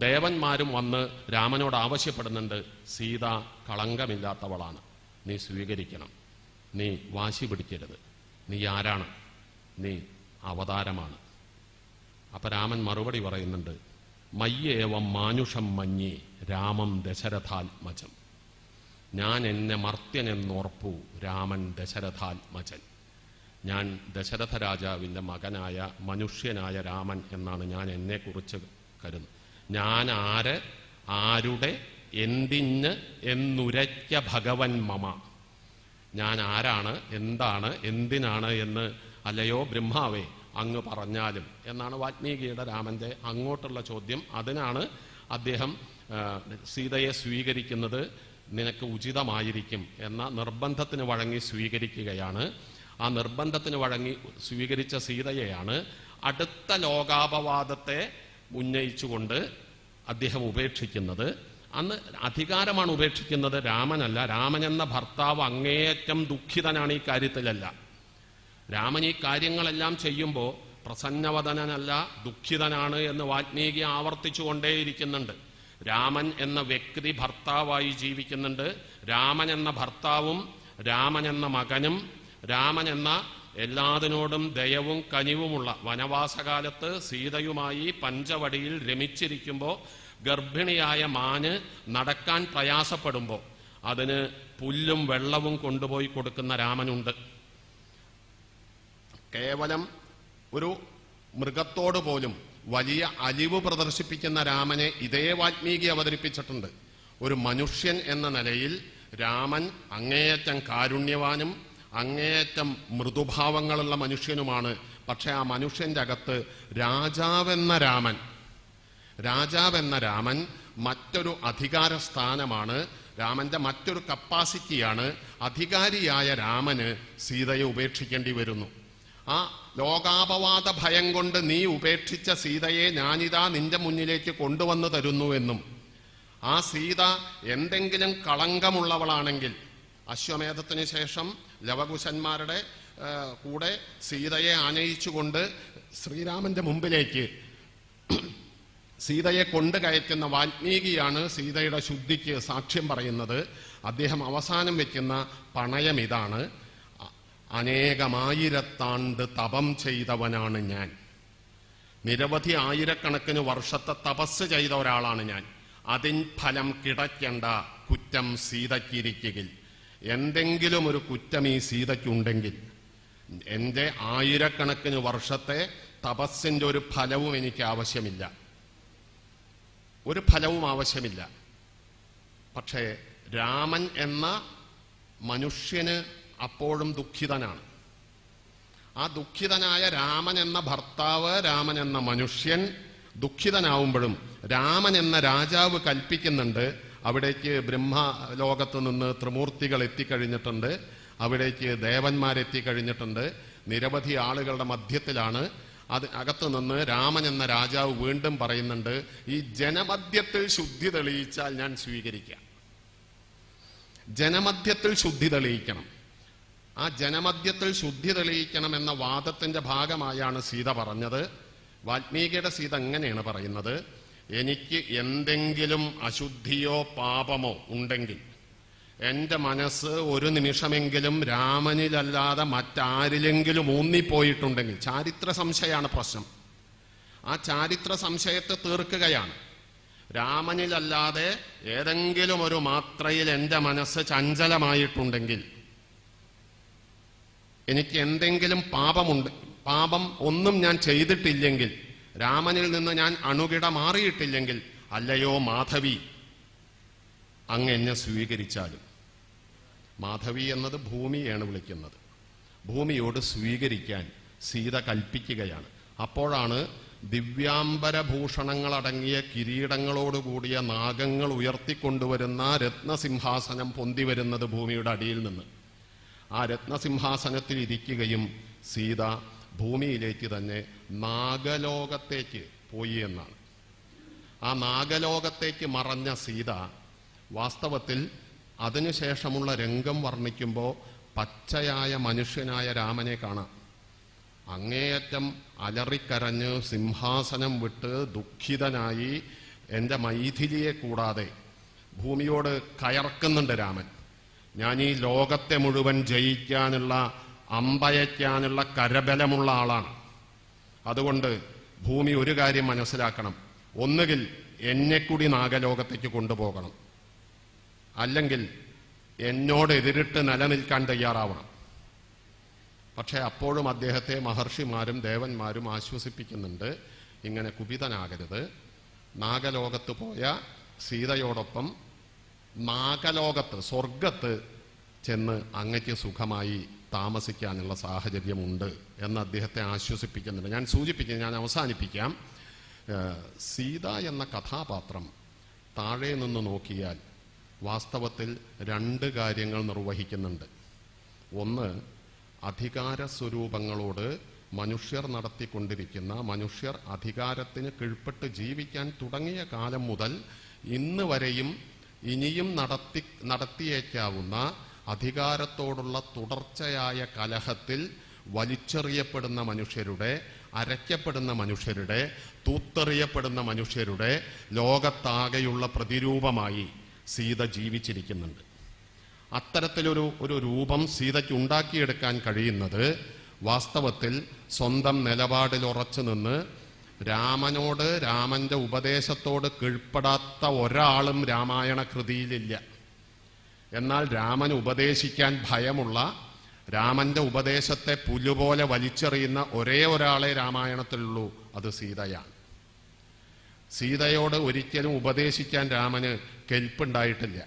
ദേവന്മാരും വന്ന് രാമനോട് ആവശ്യപ്പെടുന്നുണ്ട്, സീത കളങ്കമില്ലാത്തവളാണ്, നീ സ്വീകരിക്കണം, നീ വാശി പിടിക്കരുത്, നീ ആരാണ്, നീ അവതാരമാണ്. അപ്പൊ രാമൻ മറുപടി പറയുന്നുണ്ട്, മയ്യേവം മാനുഷം മഞ്ഞി രാമം ദശരഥാത്മജം, ഞാൻ എന്നെ മർത്യനെന്നോർപ്പു രാമൻ ദശരഥാത്മജൻ, ഞാൻ ദശരഥ രാജാവിൻ്റെ മകനായ മനുഷ്യനായ രാമൻ എന്നാണ് ഞാൻ എന്നെക്കുറിച്ച് കരുതുന്നത്. ഞാൻ ആരുടെ എന്തിന് എന്നുരയ്ക്ക ഭഗവൻ മമ, ഞാൻ ആരാണ്, എന്താണ്, എന്തിനാണ് എന്ന് അല്ലയോ ബ്രഹ്മാവേ അങ്ങ് പറഞ്ഞാലും എന്നാണ് വാൽമീകിയുടെ രാമന്റെ അങ്ങോട്ടുള്ള ചോദ്യം. അതിനാണ് അദ്ദേഹം സീതയെ സ്വീകരിക്കുന്നത് നിനക്ക് ഉചിതമായിരിക്കും എന്ന നിർബന്ധത്തിന് വഴങ്ങി സ്വീകരിക്കുകയാണ്. ആ നിർബന്ധത്തിന് വഴങ്ങി സ്വീകരിച്ച സീതയെയാണ് അടുത്ത ലോകാപവാദത്തെ ഉന്നയിച്ചുകൊണ്ട് അദ്ദേഹം ഉപേക്ഷിക്കുന്നത്. അന്ന് അധികാരമാണ് ഉപേക്ഷിക്കുന്നത്, രാമനല്ല. രാമൻ എന്ന ഭർത്താവ് അങ്ങേയറ്റം ദുഃഖിതനാണ് ഈ കാര്യത്തിലല്ല. രാമൻ ഈ കാര്യങ്ങളെല്ലാം ചെയ്യുമ്പോൾ പ്രസന്നവദനനല്ല, ദുഃഖിതനാണ് എന്ന് വാൽമീകി ആവർത്തിച്ചുകൊണ്ടേയിരിക്കുന്നുണ്ട്. രാമൻ എന്ന വ്യക്തി ഭർത്താവായി ജീവിക്കുന്നുണ്ട്. രാമൻ എന്ന ഭർത്താവും രാമൻ എന്ന മകനും രാമൻ എന്ന എല്ലാത്തിനോടും ദയവും കനിവുമുള്ള വനവാസകാലത്ത് സീതയുമായി പഞ്ചവടിയിൽ രമിച്ചിരിക്കുമ്പോൾ ഗർഭിണിയായ മാന് നടക്കാൻ പ്രയാസപ്പെടുമ്പോൾ അതിന് പുല്ലും വെള്ളവും കൊണ്ടുപോയി കൊടുക്കുന്ന രാമനുണ്ട്. കേവലം ഒരു മൃഗത്തോട് പോലും വലിയ അലിവ് പ്രദർശിപ്പിക്കുന്ന രാമനെ ഇതേ വാൽമീകി അവതരിപ്പിച്ചിട്ടുണ്ട്. ഒരു മനുഷ്യൻ എന്ന നിലയിൽ രാമൻ അങ്ങേയറ്റം കാരുണ്യവാനും അങ്ങേയറ്റം മൃദുഭാവങ്ങളുള്ള മനുഷ്യനുമാണ്. പക്ഷെ ആ മനുഷ്യന്റെ അകത്ത് രാജാവെന്ന രാമൻ മറ്റൊരു അധികാര സ്ഥാനമാണ്, രാമന്റെ മറ്റൊരു കപ്പാസിറ്റിയാണ്. അധികാരിയായ രാമന് സീതയെ ഉപേക്ഷിക്കേണ്ടി വരുന്നു. ആ ലോകാപവാദ ഭയം കൊണ്ട് നീ ഉപേക്ഷിച്ച സീതയെ ഞാനിതാ നിന്റെ മുന്നിലേക്ക് കൊണ്ടുവന്നു തരുന്നുവെന്നും ആ സീത എന്തെങ്കിലും കളങ്കമുള്ളവളാണെങ്കിൽ അശ്വമേധത്തിന് ശേഷം ലവകുശന്മാരുടെ കൂടെ സീതയെ ആനയിച്ചുകൊണ്ട് ശ്രീരാമന്റെ മുമ്പിലേക്ക് സീതയെ കൊണ്ട് കയറ്റുന്ന വാൽമീകിയാണ് സീതയുടെ ശുദ്ധിക്ക് സാക്ഷ്യം പറയുന്നത്. അദ്ദേഹം അവസാനം വെക്കുന്ന പണയം ഇതാണ്: അനേകമായിരത്താണ്ട് തപം ചെയ്തവനാണ് ഞാൻ. നിരവധി ആയിരക്കണക്കിന് വർഷത്തെ തപസ് ചെയ്ത ഒരാളാണ് ഞാൻ. അതിൻ ഫലം കിടക്കേണ്ട കുറ്റം സീതയ്ക്കിരിക്കുകയിൽ. എന്തെങ്കിലും ഒരു കുറ്റം ഈ സീതയ്ക്കുണ്ടെങ്കിൽ എൻ്റെ ആയിരക്കണക്കിന് വർഷത്തെ തപസ്സിൻ്റെ ഒരു ഫലവും എനിക്ക് ആവശ്യമില്ല, ഒരു ഫലവും ആവശ്യമില്ല. പക്ഷേ രാമൻ എന്ന മനുഷ്യന് അപ്പോഴും ദുഃഖിതനാണ്. ആ ദുഃഖിതനായ രാമൻ എന്ന ഭർത്താവ്, രാമൻ എന്ന മനുഷ്യൻ ദുഃഖിതനാവുമ്പോഴും രാമൻ എന്ന രാജാവ് കൽപ്പിക്കുന്നുണ്ട്. അവിടേക്ക് ബ്രഹ്മലോകത്ത് നിന്ന് ത്രിമൂർത്തികൾ എത്തിക്കഴിഞ്ഞിട്ടുണ്ട്, അവിടേക്ക് ദേവന്മാരെത്തിക്കഴിഞ്ഞിട്ടുണ്ട്, നിരവധി ആളുകളുടെ മധ്യത്തിലാണ്. അത് അകത്തു നിന്ന് രാമൻ എന്ന രാജാവ് വീണ്ടും പറയുന്നുണ്ട്, ഈ ജനമധ്യത്തിൽ ശുദ്ധി തെളിയിച്ചാൽ ഞാൻ സ്വീകരിക്കാം. ജനമധ്യത്തിൽ ശുദ്ധി തെളിയിക്കണം. ആ ജനമധ്യത്തിൽ ശുദ്ധി തെളിയിക്കണം എന്ന വാദത്തിന്റെ ഭാഗമായാണ് സീത പറഞ്ഞത്. വാൽമീകിയുടെ സീത എങ്ങനെയാണ് പറയുന്നത്: എനിക്ക് എന്തെങ്കിലും അശുദ്ധിയോ പാപമോ ഉണ്ടെങ്കിൽ, എൻ്റെ മനസ്സ് ഒരു നിമിഷമെങ്കിലും രാമനിലല്ലാതെ മറ്റാരിലെങ്കിലും ഊന്നിപ്പോയിട്ടുണ്ടെങ്കിൽ, ചാരിത്ര സംശയമാണ് പ്രശ്നം, ആ ചാരിത്ര സംശയത്തെ തീർക്കുകയാണ്. രാമനിലല്ലാതെ ഏതെങ്കിലും ഒരു മാത്രയിൽ എൻ്റെ മനസ്സ് ചഞ്ചലമായിട്ടുണ്ടെങ്കിൽ, എനിക്ക് എന്തെങ്കിലും പാപം ഒന്നും ഞാൻ ചെയ്തിട്ടില്ലെങ്കിൽ, രാമനിൽ നിന്ന് ഞാൻ അണുകിട മാറിയിട്ടില്ലെങ്കിൽ, അല്ലയോ മാധവി, അങ്ങ് എന്നെ സ്വീകരിച്ചാലും. മാധവി എന്നത് ഭൂമിയാണ് വിളിക്കുന്നത്. ഭൂമിയോട് സ്വീകരിക്കാൻ സീത കൽപ്പിക്കുകയാണ്. അപ്പോഴാണ് ദിവ്യാംബരഭൂഷണങ്ങളടങ്ങിയ കിരീടങ്ങളോടുകൂടിയ നാഗങ്ങൾ ഉയർത്തിക്കൊണ്ടുവരുന്ന രത്നസിംഹാസനം പൊന്തി വരുന്നത് ഭൂമിയുടെ അടിയിൽ നിന്ന്. ആ രത്നസിംഹാസനത്തിൽ ഇരിക്കുകയും സീത ഭൂമിയിലേക്ക് തന്നെ നാഗലോകത്തേക്ക് പോയി എന്നാണ്. ആ നാഗലോകത്തേക്ക് മറഞ്ഞ സീത വാസ്തവത്തിൽ അതിനുശേഷമുള്ള രംഗം വർണ്ണിക്കുമ്പോൾ പച്ചയായ മനുഷ്യനായ രാമനെ കാണാം. അങ്ങേയറ്റം അലറിക്കരഞ്ഞ് സിംഹാസനം വിട്ട് ദുഃഖിതനായി എൻ്റെ മൈഥിലിയെ കൂടാതെ ഭൂമിയോട് കയർക്കുന്നുണ്ട് രാമൻ. ഞാൻ ഈ ലോകത്തെ മുഴുവൻ ജയിക്കാനുള്ള, അമ്പയക്കാനുള്ള കരബലമുള്ള ആളാണ്. അതുകൊണ്ട് ഭൂമി ഒരു കാര്യം മനസ്സിലാക്കണം: ഒന്നുകിൽ എന്നെ കൂടി നാഗലോകത്തേക്ക് കൊണ്ടുപോകണം, അല്ലെങ്കിൽ എന്നോട് എതിരിട്ട് നിലനിൽക്കാൻ തയ്യാറാവണം. പക്ഷെ അപ്പോഴും അദ്ദേഹത്തെ മഹർഷിമാരും ദേവന്മാരും ആശ്വസിപ്പിക്കുന്നുണ്ട്, ഇങ്ങനെ കുപിതനാകരുത്. നാഗലോകത്ത് പോയ സീതയോടൊപ്പം നാഗലോകത്ത്, സ്വർഗത്ത് ചെന്ന് അങ്ങയ്ക്ക് സുഖമായി താമസിക്കാനുള്ള സാഹചര്യമുണ്ട് എന്ന് അദ്ദേഹത്തെ ആശ്വസിപ്പിക്കുന്നുണ്ട്. ഞാൻ അവസാനിപ്പിക്കാം. സീത എന്ന കഥാപാത്രം താഴെ നിന്ന് നോക്കിയാൽ വാസ്തവത്തിൽ രണ്ട് കാര്യങ്ങൾ നിർവഹിക്കുന്നുണ്ട്. ഒന്ന്, അധികാര സ്വരൂപങ്ങളോട് മനുഷ്യർ നടത്തിക്കൊണ്ടിരിക്കുന്ന, മനുഷ്യർ അധികാരത്തിന് കീഴ്പ്പെട്ട് ജീവിക്കാൻ തുടങ്ങിയ കാലം മുതൽ ഇന്ന് വരെയും ഇനിയും നടത്തിയേക്കാവുന്ന അധികാരത്തോടുള്ള തുടർച്ചയായ കലഹത്തിൽ വലിച്ചെറിയപ്പെടുന്ന മനുഷ്യരുടെ, അരയ്ക്കപ്പെടുന്ന മനുഷ്യരുടെ, തൂത്തെറിയപ്പെടുന്ന മനുഷ്യരുടെ ലോകത്താകെയുള്ള പ്രതിരൂപമായി സീത ജീവിച്ചിരിക്കുന്നുണ്ട്. അത്തരത്തിലൊരു രൂപം സീതയ്ക്ക് ഉണ്ടാക്കിയെടുക്കാൻ കഴിയുന്നത് വാസ്തവത്തിൽ സ്വന്തം നിലപാടിൽ ഉറച്ചു നിന്ന് രാമനോട്, രാമന്റെ ഉപദേശത്തോട് കീഴ്പ്പെടാത്ത ഒരാളും രാമായണ കൃതിയിലില്ല. എന്നാൽ രാമൻ ഉപദേശിക്കാൻ ഭയമുള്ള, രാമന്റെ ഉപദേശത്തെ പുല്ലുപോലെ വലിച്ചെറിയുന്ന ഒരേ ഒരാളെ രാമായണത്തിലുള്ളൂ, അത് സീതയാണ്. സീതയോട് ഒരിക്കലും ഉപദേശിക്കാൻ രാമന് കെൽപ്പുണ്ടായിട്ടില്ല.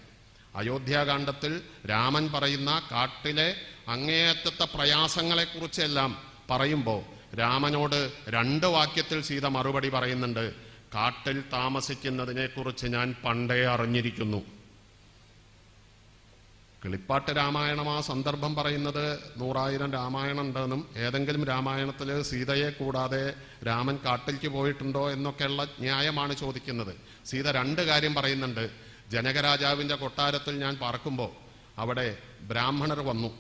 അയോധ്യാകാന്ഡത്തിൽ രാമൻ പറയുന്ന കാട്ടിലെ അങ്ങേയറ്റത്തെ പ്രയാസങ്ങളെക്കുറിച്ചെല്ലാം പറയുമ്പോൾ രാമനോട് 2 വാക്യത്തിൽ സീത മറുപടി പറയുന്നുണ്ട്: കാട്ടിൽ താമസിക്കുന്നതിനെക്കുറിച്ച് ഞാൻ പണ്ടേ അറിഞ്ഞിരിക്കുന്നു. കിളിപ്പാട്ട് രാമായണം ആ സന്ദർഭം പറയുന്നത് 100,000 രാമായണം ഉണ്ടെന്നും ഏതെങ്കിലും രാമായണത്തിൽ സീതയെ കൂടാതെ രാമൻ കാട്ടിലേക്ക് പോയിട്ടുണ്ടോ എന്നൊക്കെയുള്ള ന്യായമാണ് ചോദിക്കുന്നത്. സീത 2 കാര്യം പറയുന്നുണ്ട്. ജനകരാജാവിൻ്റെ കൊട്ടാരത്തിൽ ഞാൻ പാർക്കുമ്പോൾ അവിടെ ബ്രാഹ്മണർ വന്നു.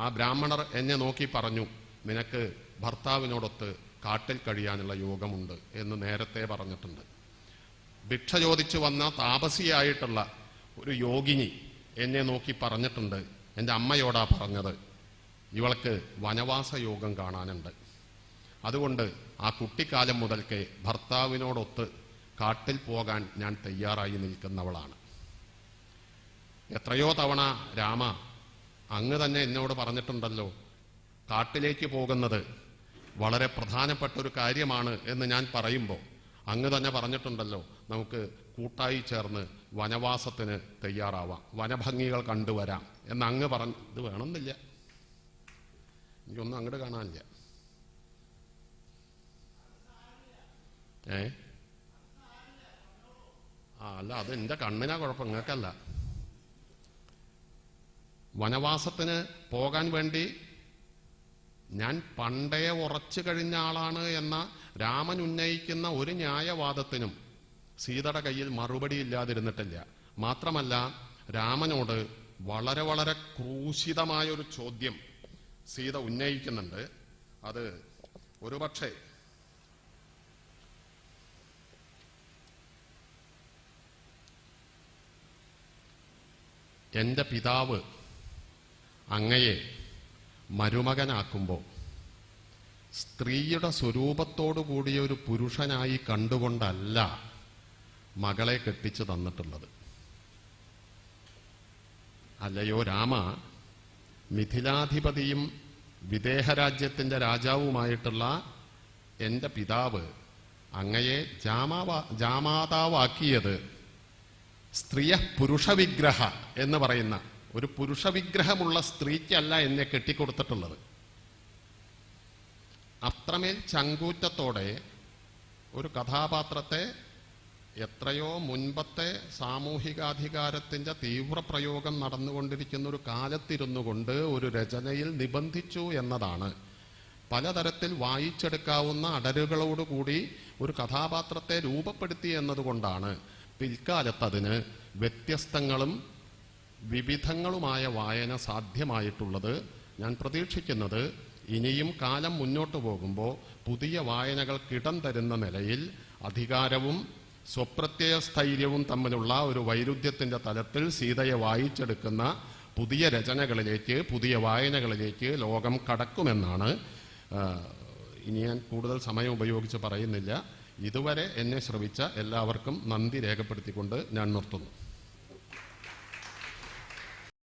ആ ബ്രാഹ്മണർ എന്നെ നോക്കി പറഞ്ഞു, നിനക്ക് ഭർത്താവിനോടൊത്ത് കാട്ടിൽ കഴിയാനുള്ള യോഗമുണ്ട് എന്ന് നേരത്തെ പറഞ്ഞിട്ടുണ്ട്. ഭിക്ഷ ചോദിച്ചു വന്ന താപസിയായിട്ടുള്ള ഒരു യോഗിനി എന്നെ നോക്കി പറഞ്ഞിട്ടുണ്ട്, എൻ്റെ അമ്മയോടാ പറഞ്ഞത്, ഇവൾക്ക് വനവാസ യോഗം കാണാനുണ്ട്. അതുകൊണ്ട് ആ കുട്ടിക്കാലം മുതൽക്കേ ഭർത്താവിനോടൊത്ത് കാട്ടിൽ പോകാൻ ഞാൻ തയ്യാറായി നിൽക്കുന്നവളാണ്. എത്രയോ തവണ രാമ അങ്ങ് തന്നെ എന്നോട് പറഞ്ഞിട്ടുണ്ടല്ലോ, കാട്ടിലേക്ക് പോകുന്നത് വളരെ പ്രധാനപ്പെട്ട ഒരു കാര്യമാണ് എന്ന് ഞാൻ പറയുമ്പോൾ അങ്ങ് തന്നെ പറഞ്ഞിട്ടുണ്ടല്ലോ, നമുക്ക് കൂട്ടായി ചേർന്ന് വനവാസത്തിന് തയ്യാറാവാം, വനഭംഗികൾ കണ്ടുവരാം എന്ന് അങ്ങ് പറഞ്ഞു. ഇത് വേണമെന്നില്ല, എനിക്കൊന്നും അങ്ങോട്ട് കാണാനില്ല. അല്ല, അത് എൻ്റെ കണ്ണിനാ കുഴപ്പം, നിങ്ങൾക്കല്ല. വനവാസത്തിന് പോകാൻ വേണ്ടി ഞാൻ പണ്ടേ ഉറച്ചു കഴിഞ്ഞ ആളാണ് എന്ന രാമൻ ഉന്നയിക്കുന്ന ഒരു ന്യായവാദത്തിനും സീതയുടെ കയ്യിൽ മറുപടി ഇല്ലാതിരുന്നിട്ടില്ല. മാത്രമല്ല, രാമനോട് വളരെ വളരെ ക്രൂശിതമായൊരു ചോദ്യം സീത ഉന്നയിക്കുന്നുണ്ട്. അത് ഒരുപക്ഷെ എൻ്റെ പിതാവ് അങ്ങയെ മരുമകനാക്കുമ്പോൾ സ്ത്രീയുടെ സ്വരൂപത്തോടു കൂടിയ ഒരു പുരുഷനായി കണ്ടുകൊണ്ടല്ല മകളെ കെട്ടിച്ചു തന്നിട്ടുള്ളത്. അല്ലയോ രാമ, മിഥിലാധിപതിയും വിദേഹരാജ്യത്തിൻ്റെ രാജാവുമായിട്ടുള്ള എൻ്റെ പിതാവ് അങ്ങയെ ജാമാതാവാക്കിയത് സ്ത്രീയ പുരുഷവിഗ്രഹ എന്ന് പറയുന്ന ഒരു പുരുഷവിഗ്രഹമുള്ള സ്ത്രീക്കല്ല എന്നെ കെട്ടിക്കൊടുത്തിട്ടുള്ളത്. അത്രമേൽ ചങ്കൂറ്റത്തോടെ ഒരു കഥാപാത്രത്തെ എത്രയോ മുൻപത്തെ സാമൂഹികാധികാരത്തിൻ്റെ തീവ്രപ്രയോഗം നടന്നുകൊണ്ടിരിക്കുന്ന ഒരു കാലത്തിരുന്നു കൊണ്ട് ഒരു രചനയിൽ നിബന്ധിച്ചു എന്നതാണ്. പലതരത്തിൽ വായിച്ചെടുക്കാവുന്ന അടരുകളോടുകൂടി ഒരു കഥാപാത്രത്തെ രൂപപ്പെടുത്തി എന്നതുകൊണ്ടാണ് പിൽക്കാലത്ത് അതിന് വ്യത്യസ്തങ്ങളും വിവിധങ്ങളുമായ വായന സാധ്യമായിട്ടുള്ളത്. ഞാൻ പ്രതീക്ഷിക്കുന്നത് ഇനിയും കാലം മുന്നോട്ട് പോകുമ്പോൾ പുതിയ വായനകൾക്കിടം തരുന്ന നിലയിൽ അധികാരവും സ്വപ്രത്യയസ്ഥൈര്യവും തമ്മിലുള്ള ഒരു വൈരുദ്ധ്യത്തിൻ്റെ തലത്തിൽ സീതയെ വായിച്ചെടുക്കുന്ന പുതിയ രചനകളിലേക്ക്, പുതിയ വായനകളിലേക്ക് ലോകം കടക്കുമെന്നാണ്. ഇനി ഞാൻ കൂടുതൽ സമയം ഉപയോഗിച്ച് പറയുന്നില്ല. ഇതുവരെ എന്നെ ശ്രവിച്ച എല്ലാവർക്കും നന്ദി രേഖപ്പെടുത്തിക്കൊണ്ട് ഞാൻ നിർത്തുന്നു.